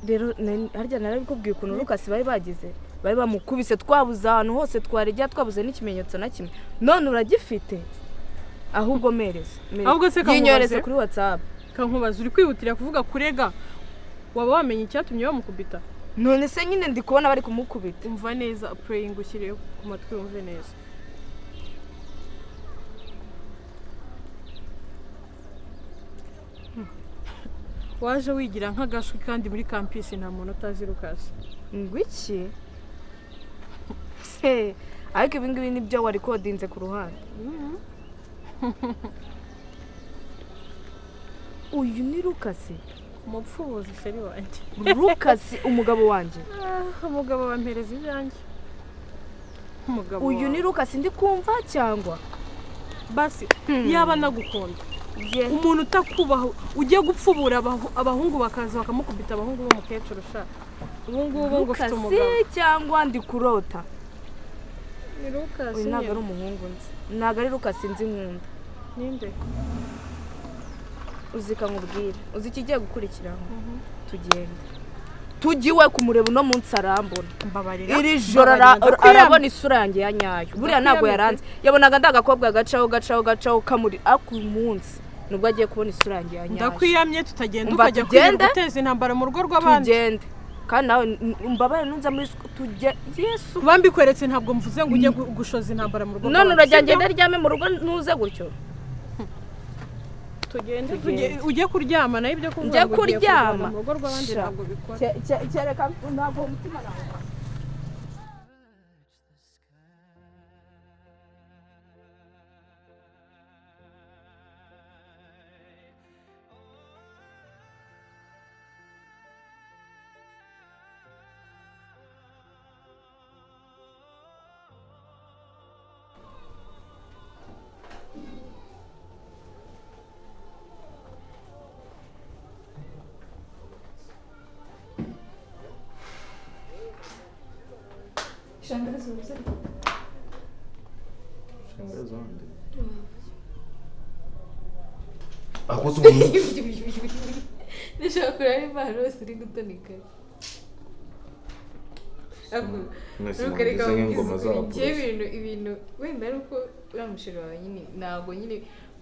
Speaker 4: Rero harya narabikubwiye ukuntu Lucas bari bagize bari bamukubise twabuze ahantu hose twarijya twabuze n'ikimenyetso na kimwe none uragifite ahubwo mereza
Speaker 5: ahubwo se
Speaker 4: kanyoreze kuri WhatsApp
Speaker 5: kankubaza uri kwihutira kuvuga kurega waba wamenye icyatumye bamukubita
Speaker 4: none se nyine ndi kubona bari kumukubita
Speaker 5: umva neza praying ushyire ku matwi wumve neza waje wigira nk'agashwi kandi muri campus nta muntu utazi Lucas
Speaker 4: ngwiki ariko ibi ngibi nibyo wari kodinze ku ruhande uyu ni Lucas
Speaker 5: umupfubuzi seri wanjye
Speaker 4: Lucas umugabo wanjye
Speaker 5: umugabo wa mpereza ibyanjye umugabo
Speaker 4: uyu ni Lucas ndi kumva cyangwa
Speaker 5: basi yaba nagukunda umuntu utakubaho ugiye gupfubura abahungu bakaza bakamukubita abahungu bo mukecuru sha ubungubu ngo ufite umugabo
Speaker 4: cyangwa ndi kurota
Speaker 5: ni Lucas
Speaker 4: uyu ntabwo ari umuhungu nzi ntabwo ari Lucas nzi nkunda
Speaker 5: ninde
Speaker 4: uzika nkubwire uzi ikigiye gukurikiraho tugende tugiwe kumureba no munsi arambona
Speaker 5: mbabarira
Speaker 4: iri joro arabona isura yanjye ya nyayo buriya ntabwo yaranze yabonaga ndagakobwa gacaho kamuri aku munsi nubwo agiye kubona isura yanjye ya nyayo
Speaker 5: ndakwiyamye tutagenda ukajya kwirirwa guteza intambara mu rugo rw'abandi
Speaker 4: tugende kandi nawe mbabare nunza muri tujye Yesu
Speaker 5: bambikweretse ntabwo mvuze ngo ujye gushoza intambara mu rugo
Speaker 4: none urajya ngende ryame mu rugo ntuze gutyo
Speaker 5: tugende ujye kuryama nayo ibyo kuvuga
Speaker 4: njye kuryama
Speaker 5: mu rugo rw'abandi ntabwo bikora
Speaker 4: cyereka ntabwo umutima nawe
Speaker 3: Shangazi uzi
Speaker 2: Shangazi wande
Speaker 1: akoze umuntu
Speaker 3: nishaka kurara impano iri gutonika
Speaker 2: mwese nk'ingoma zabo
Speaker 3: ibintu wenda ari uko uramushira wawe nyine ntabwo nyine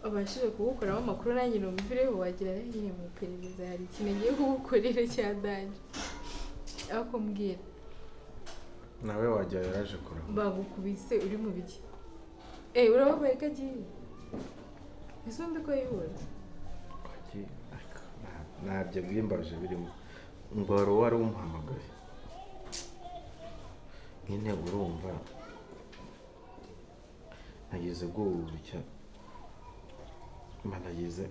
Speaker 3: abashije kugukoramo amakuru nanjye numvireho wagira nyine mu perereza hari ikintu ngiye kugukorera cya danje ako mbwira
Speaker 2: nawe wajya yaraje kora
Speaker 3: bagukubise uri mu biki urababaye ko agiye ese undi ko yihuza
Speaker 2: ntabyo bwimbaje birimo ngo wari umuhamagaye nyine urumva nagize guhubuka nagize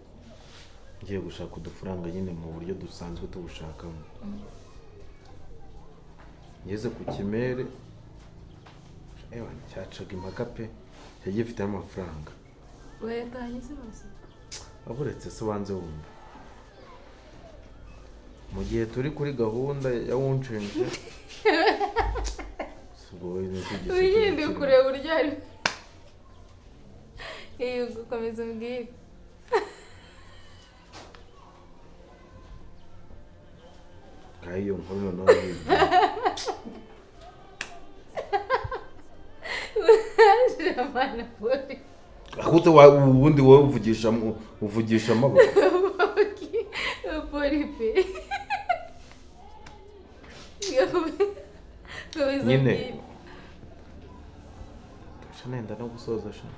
Speaker 2: ngiye gushaka udufaranga nyine mu buryo dusanzwe tubushakamo ngeze ku kimere cyacaga impaka pe yagifite amafaranga
Speaker 3: wayatanye se bose
Speaker 2: aburetse se wanze wumva mu gihe turi kuri gahunda ya wunshenje
Speaker 3: wigende kureba uburyo ari gukomeza umbwire
Speaker 2: ngayo nkuru noneho ahute ubundi wowe uvugisha amaboko
Speaker 3: polipe
Speaker 2: nyine nenda no gusoza sha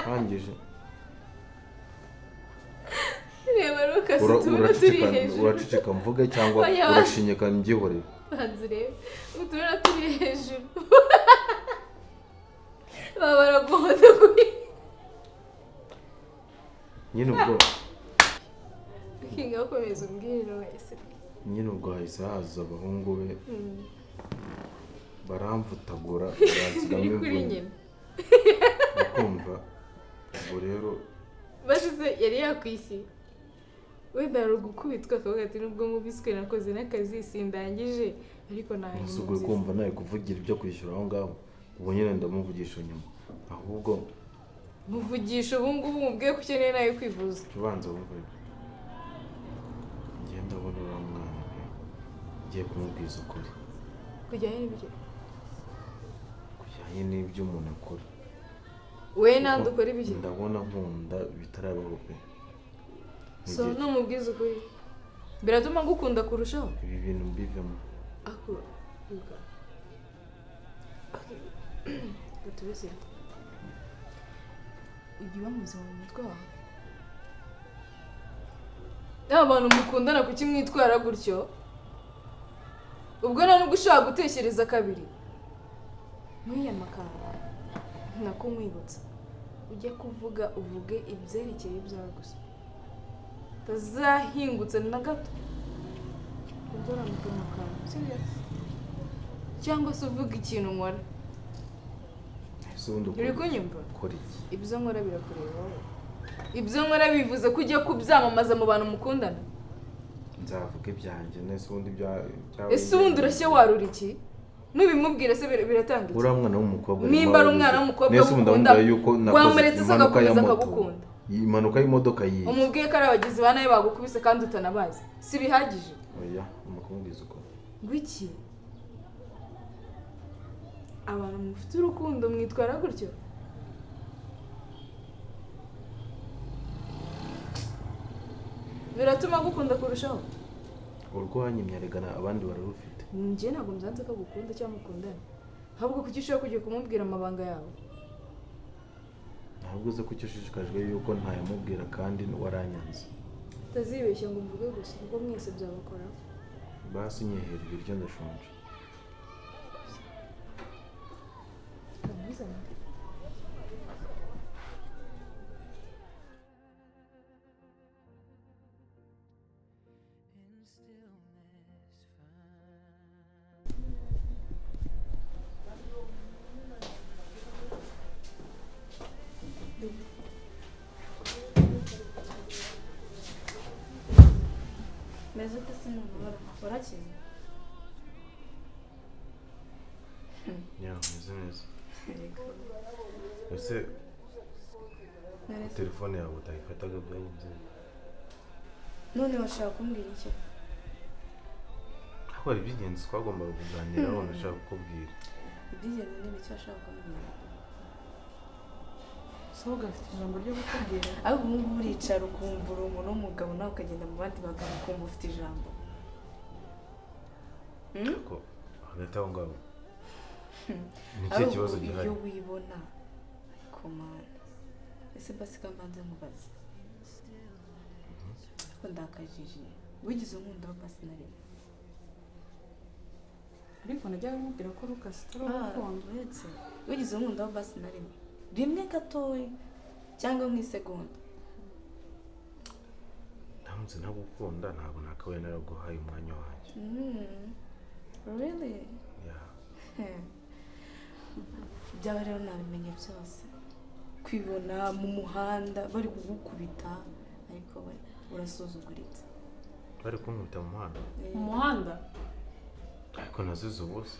Speaker 2: hangije uraceceka mvuge cyangwa urashinyeka ngihorera
Speaker 3: hanze rero utubona turi hejuru baraguhonda kuri
Speaker 2: nyine ubwo
Speaker 3: kinga komeza umbwirira wese
Speaker 2: nyine ubwo hahise haza abahungu be baramvutagura bazigamo imvune bakumva ubwo rero
Speaker 3: basize yari yakwishyuye wenda ari ugukubitwa akavuga ati nubwo nkubiswe nakoze n'akazi sindangije ariko nta
Speaker 2: ese ubwo kumva nawe kuvugira ibyo kwishyura aho ngaho ubu nyine ndamuvugisha nyuma ahubwo
Speaker 3: muvugisha ubu ngubu mubwiye ko ukeneye nawe kwivuza
Speaker 2: ubanza wumva ngenda abona uriya mwana ngiye kumubwiza ukuri
Speaker 3: kujyanye n'ibyo
Speaker 2: kujyanye n'ibyo umuntu akora
Speaker 3: we nandi ukora ibiki
Speaker 2: ndabona nkunda bitarabaho pe
Speaker 3: so numubwiza ukuri biratuma ngukunda kurushaho
Speaker 2: ibi bintu mbivemo
Speaker 3: ako yuka gatubese igihe wamuzima mu mutwe wawe abantu mukundana kuki mwitwara gutyo ubwo nta nubwo ushaka gutekereza kabiri ntuyamakara nako nkwibutsa ujye kuvuga uvuge ibyerekeye ibyawe gusa utazahingutse na gato undora mutumakara sibyo cyangwa se uvuga ikintu nkora uri kunyumva ibyo nkora birakureba wowe ibyo nkora bivuze ko ugiye kubyamamaza mu bantu mukundana
Speaker 2: nzavuga ibyanjye nese ubundi
Speaker 3: ese ubundi urashye warura iki nubimubwira se biratanga iki
Speaker 2: uriya mwana w'umukobwa
Speaker 3: nimba ari umwana w'umukobwa ukunda wamuretse se agakomeza akagukunda
Speaker 2: impanuka y'imodoka yiye
Speaker 3: umubwiye ko ari abagizi ba nabi bagukubise kandi utanabazi si bihagije
Speaker 2: oya umukobwiza uko
Speaker 3: ngwiki abantu mufite urukundo mwitwara gutyo biratuma gukunda kurushaho
Speaker 2: urwanyimye aregana abandi bararufite
Speaker 3: njye ntabwo muzanze ko agukunda cyangwa mukundana ahubwo kuki ushobora kujya kumubwira amabanga yawe
Speaker 2: ntabwo uzi ko icyo ushishikajwe yuko ntayamubwira kandi waranyanze
Speaker 3: utazibeshya ngo mvuge gusa kuko mwese byabakora
Speaker 2: basi nyehera ibiryo ndashonje
Speaker 4: meze ute se n'umubara warakize
Speaker 2: ya meze neza ese telefone yawe utayifataga byagenze
Speaker 4: none washaka kumbwira iki
Speaker 2: aho ari iby'ingenzi twagombaga kuganiraho ndashaka kukubwira
Speaker 4: iby'ingenzi n'ibiki washaka kumbwira
Speaker 5: soga afite ijambo ryo gukubwira
Speaker 4: ariko ubu ngubu uricara ukumva uri umuntu w'umugabo nawe ukagenda mu bandi bagabo ukumva ufite ijambo
Speaker 2: ariko hagati aho ngaho ni ikihe kibazo gihari
Speaker 4: iyo wibona komana ese basi kamanze mubaze ariko ndakajije wigize unkunda wa basi na rimwe
Speaker 5: ariko najyaga mubwira ko Lucas atari urukundo
Speaker 4: uretse wigize unkunda wa basi na rimwe gatoya cyangwa nk'isegonda
Speaker 2: ndamutse ntagukunda ntabwo nakabaye naraguhaye umwanya wanjye
Speaker 4: really
Speaker 2: yeah
Speaker 4: byaba rero nabimenye byose kwibona mu muhanda bari kugukubita ariko urasuzuguritse
Speaker 2: bari kunkubita mu muhanda
Speaker 5: mu muhanda
Speaker 2: ariko nazize ubusa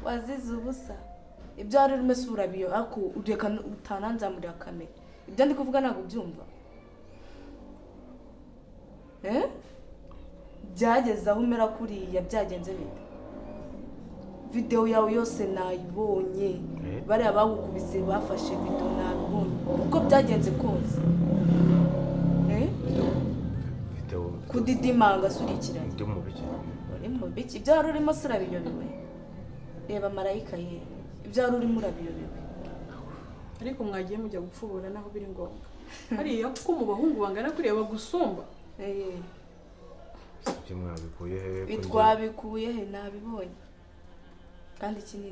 Speaker 4: wazize ubusa ibyo ari rumwe surabiyo ariko ureka utananzamurira kamera ibyo ndi kuvuga ntabwo byumva byageze aho umera kuriya byagenze bite video yawe yose nayibonye bariya bagukubise bafashe video nabibonye uko byagenze kose kudidimanga surikiranye
Speaker 2: ndi mu biki
Speaker 4: uri mu biki ibyo wari urimo surabiyobewe reba marayika ye ibyo wari urimo urabiyobewe
Speaker 5: ariko mwagiye mujya gupfubura naho biri ngombwa hariya kuko mu bahungu bangana kuriya bagusumba
Speaker 2: ibyo mwabikuye he
Speaker 4: bitwabikuye he nabibonye kandi ikindi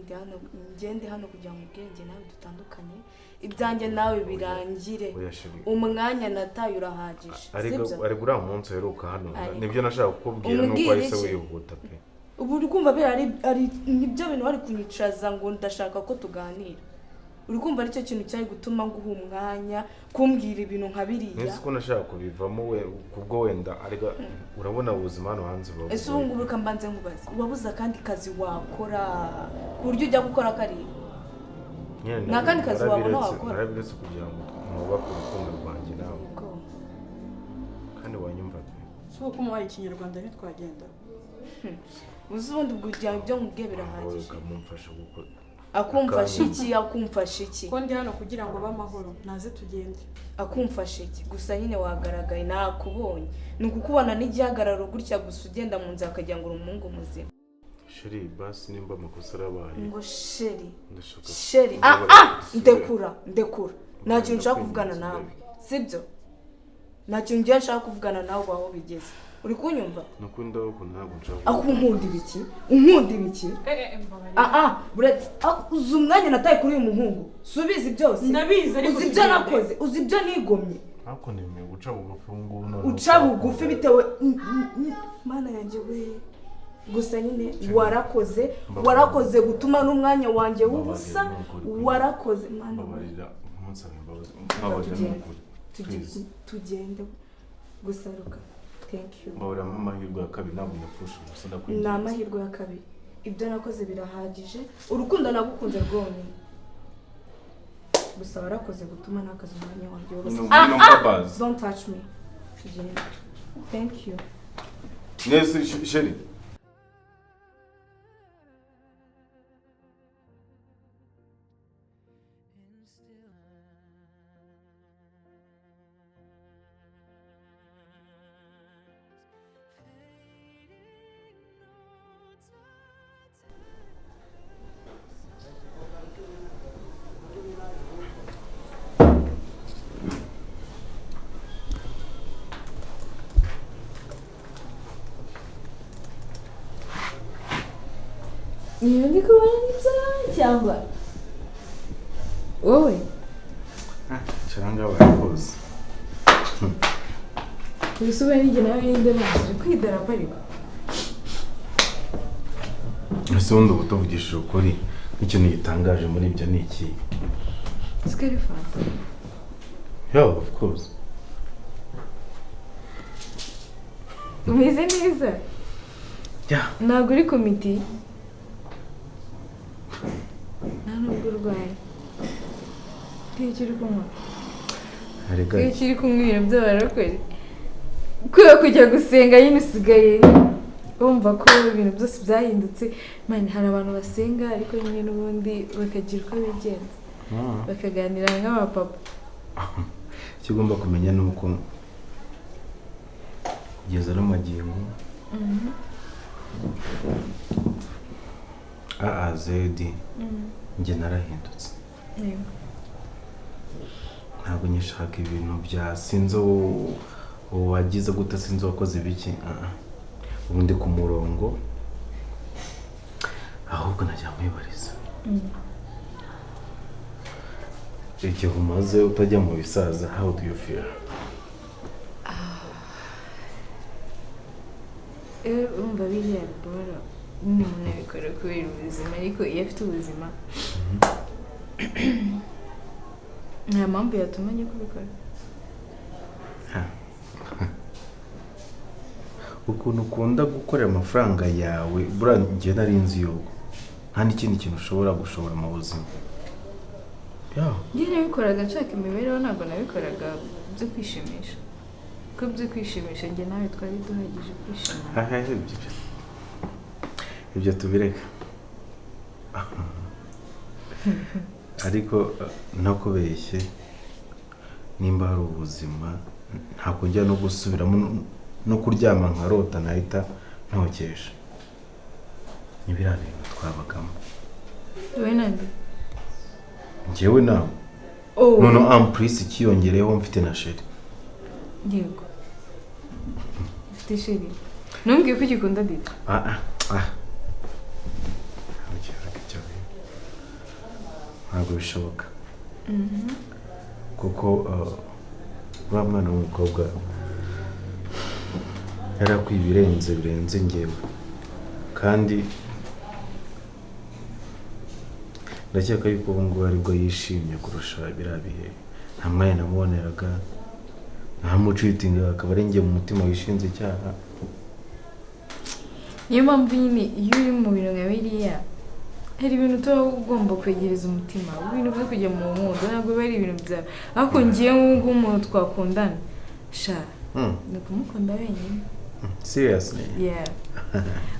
Speaker 4: ngende hano kugira ngo ubwenge nawe dutandukanye ibyanjye nawe birangire umwanya nataye urahagije
Speaker 2: ari gura munsi heruka hano nibyo nashaka kukubwira nuko ahise wihuta pe
Speaker 4: ubu uri kumva ari nibyo bintu bari kunyicaza ngo ndashaka ko tuganira uri kumva aricyo kintu cyari gutuma nguha umwanya kumbwira ibintu nka biriya
Speaker 2: nese ko nashaka kubivamo we kubwo wenda ariko urabona ubuzima hano hanze bwo
Speaker 4: ese ubu ngubu kambanze ngubaze wabuza kandi kazi wakora ku buryo ujya gukora kari nta kandi kazi wabona wakora
Speaker 2: narabiretse kugira ngo mwubake urukundo rwanjye nawe kandi wanyumva pe
Speaker 5: so ko mubaye ikinyarwanda ntitwagenda
Speaker 4: uzi ubundi ubwo ibyo nkubwiye birahagije
Speaker 2: ukamumfasha gukora
Speaker 4: akumfasha iki
Speaker 5: ko ndi hano kugira ngo b'amahoro naze tugende
Speaker 4: akumfasha iki gusa nyine wagaragaye nakubonye ni ukukubona n'igihagararo gutya gusa ugenda mu nzira akagira ngo uri umuhungu muzima
Speaker 2: sheri basi nimba amakosa arabaye
Speaker 4: ngo sheri ndekura nta kintu nshaka kuvugana nawe sibyo nta kintu ngiye nshaka kuvugana nawe aho bigeze uri kunyumva
Speaker 2: nakunda ko ntabwo nshaka
Speaker 4: unkunda ibiki buretse uzi umwanya nataye kuri uyu muhungu subizi byose
Speaker 5: ndabizi ariko
Speaker 4: uzi ibyo nakoze uzi ibyo nigomye
Speaker 2: ariko nemeye guca bugufi ngubu none
Speaker 4: uca bugufi bitewe mana yanjye we gusa nyine warakoze gutuma n'umwanya wanjye w'ubusa warakoze mana tugende gusaruka thank you
Speaker 2: mbahora mu mahirwe ya kabiri ntabwo ndapfusha gusa ndakwinjiza
Speaker 4: ni amahirwe ya kabiri ibyo nakoze birahagije urukundo nagukunze rwonyine gusa warakoze gutuma nakaza umwanya wanjye wose don't touch me tugende thank you
Speaker 2: nese sheri
Speaker 3: niyo ndi kubona cyangwa wowe
Speaker 2: cyangwa barakoze
Speaker 3: kubisubira n'ijye nawe yinde baje kwidarapo ariko
Speaker 2: ese wundi ubu tuvugishije ukuri n'ikintu gitangaje muri ibyo ni iki
Speaker 3: sikari fanta
Speaker 2: yeah of course
Speaker 3: umeze neza ntabwo uri komiti nta nubwo urwaye uri kunywa uri kunywa ibintu by'abarokore kubera kujya gusenga nyine usigaye bumva ko ibintu byose byahindutse mani hari abantu basenga ariko nyine n'ubundi bakagira uko bigenza bakaganira nk'abapapa
Speaker 2: icyo ugomba kumenya ni uko kugeza n'amagingo aazedi njye narahindutse ntabwo nyishaka ibintu bya sinzi wagize gute sinzi wakoze ibiki ubu ndi ku murongo ahubwo najya mwibariza igihe umaze utajya mu bisaza how do you feel
Speaker 3: urumva biriya bibora umuntu abikora kubera ubuzima ariko iyo afite ubuzima nta mpamvu yatuma njya kubikora
Speaker 2: ukuntu ukunda gukorera amafaranga yawe buriya njye nari nzi yuko nta n'ikindi kintu ushobora gushora mu buzima
Speaker 3: njye nabikoraga nshaka imibereho ntabwo nabikoraga byo kwishimisha kuko byo kwishimisha njye nawe twari duhagije kwishima
Speaker 2: ibyo tubireka ariko ntakubeshye nimba hari ubuzima ntabwo njya no gusubiramo no kuryama nkarota nahita ntokesha n'ibiriya bintu twabagamo
Speaker 3: wowe nande
Speaker 2: njyewe nawe noneho ampurisi ikiyongereyeho mfite na sheri
Speaker 3: yego ufite sheri ntumbwiye ko ugikunda dita
Speaker 2: ntabwo bishoboka kuko wa mwana w'umukobwa yarakwiye birenze ngewe kandi ndakeka yuko ubu ngubu aribwo yishimye kurusha biriya bihe nta mwanya namuboneraga ntamucitinga akaba ari njye mu mutima wishinze icyaha.
Speaker 3: niyo mpamvu nyine iyo uri mu bintu nka biriya hari ibintu tuba ugomba kwegereza umutima ibintu byo kujya mu nkundo ntabwo biba ari ibintu byawe ariko ngiye nk'ubwo umuntu twakundana sha ni ukumukunda wenyine.
Speaker 2: Seriously?
Speaker 3: Yeah.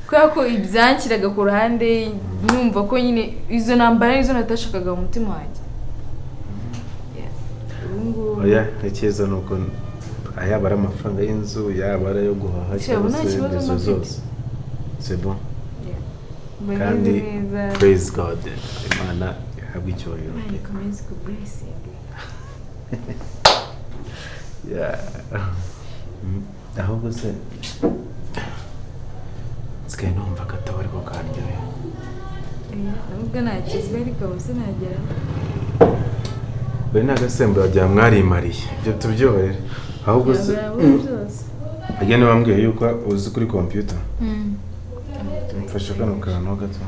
Speaker 3: Kubera ko ibyanshyiraga ku ruhande numva ko nyine izo ntambara nizo natashakaga mu mutima wanjye.
Speaker 2: Oya icyiza ni uko yaba ari amafaranga y'inzu yaba ari ayo guhaha cyangwa se izo zose c'est bon. Kandi praise God Imana ihabwe icyubahiro. Ahubwo se nsigaye numva agatabo ariko karyoye.
Speaker 3: Nubwo nakizwe ariko bose nagera
Speaker 2: we n'agasembo bajya mwarimariye ibyo tubyorere ahubwo se agene bambwiye yuko uzi kuri computer mfasha kano kantu gato